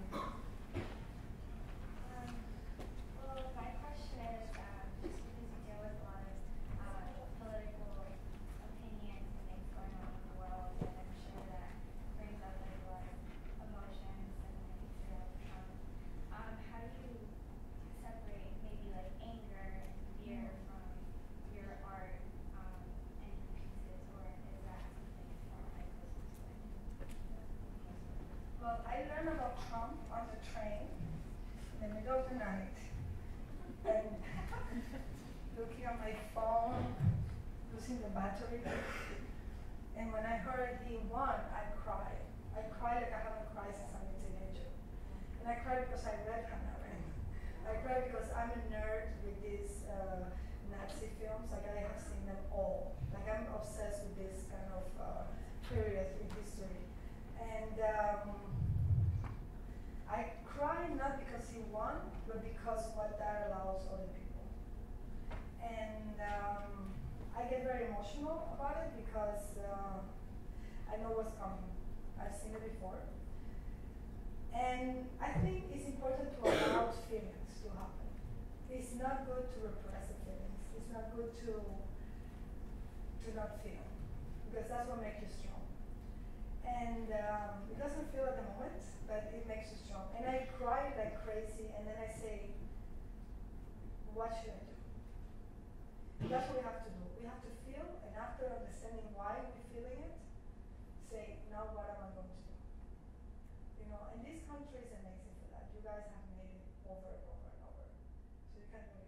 Well, my question is, just because you deal with a lot of political opinions and things going on in the world, and I'm sure that brings up like a lot of emotions and things about Trump. How do you separate maybe like anger and fear from your art and your pieces, or is that something more like this? Well, I learned about Trump on the train in the middle of the night and looking at my phone, losing the battery. And when I heard he won, I cried. I cried like I haven't cried since I'm a teenager. And I cried because I read Hannah Arendt. I cried because I'm a nerd with these Nazi films. Like I have seen them all. Like I'm obsessed with this kind of period in history. And I cry not because he won, but because what that allows other people. And I get very emotional about it because I know what's coming. I've seen it before. And I think it's important to allow feelings to happen. It's not good to repress the feelings. It's not good to not feel, because that's what makes you strong. And it doesn't feel at the moment, but it makes you strong. And I cry like crazy, and then I say, what should I do? That's what we have to do. We have to feel, and after understanding why we're feeling it, say, now what am I going to do? And this country is amazing for that. You guys have made it over and over and over. So you can do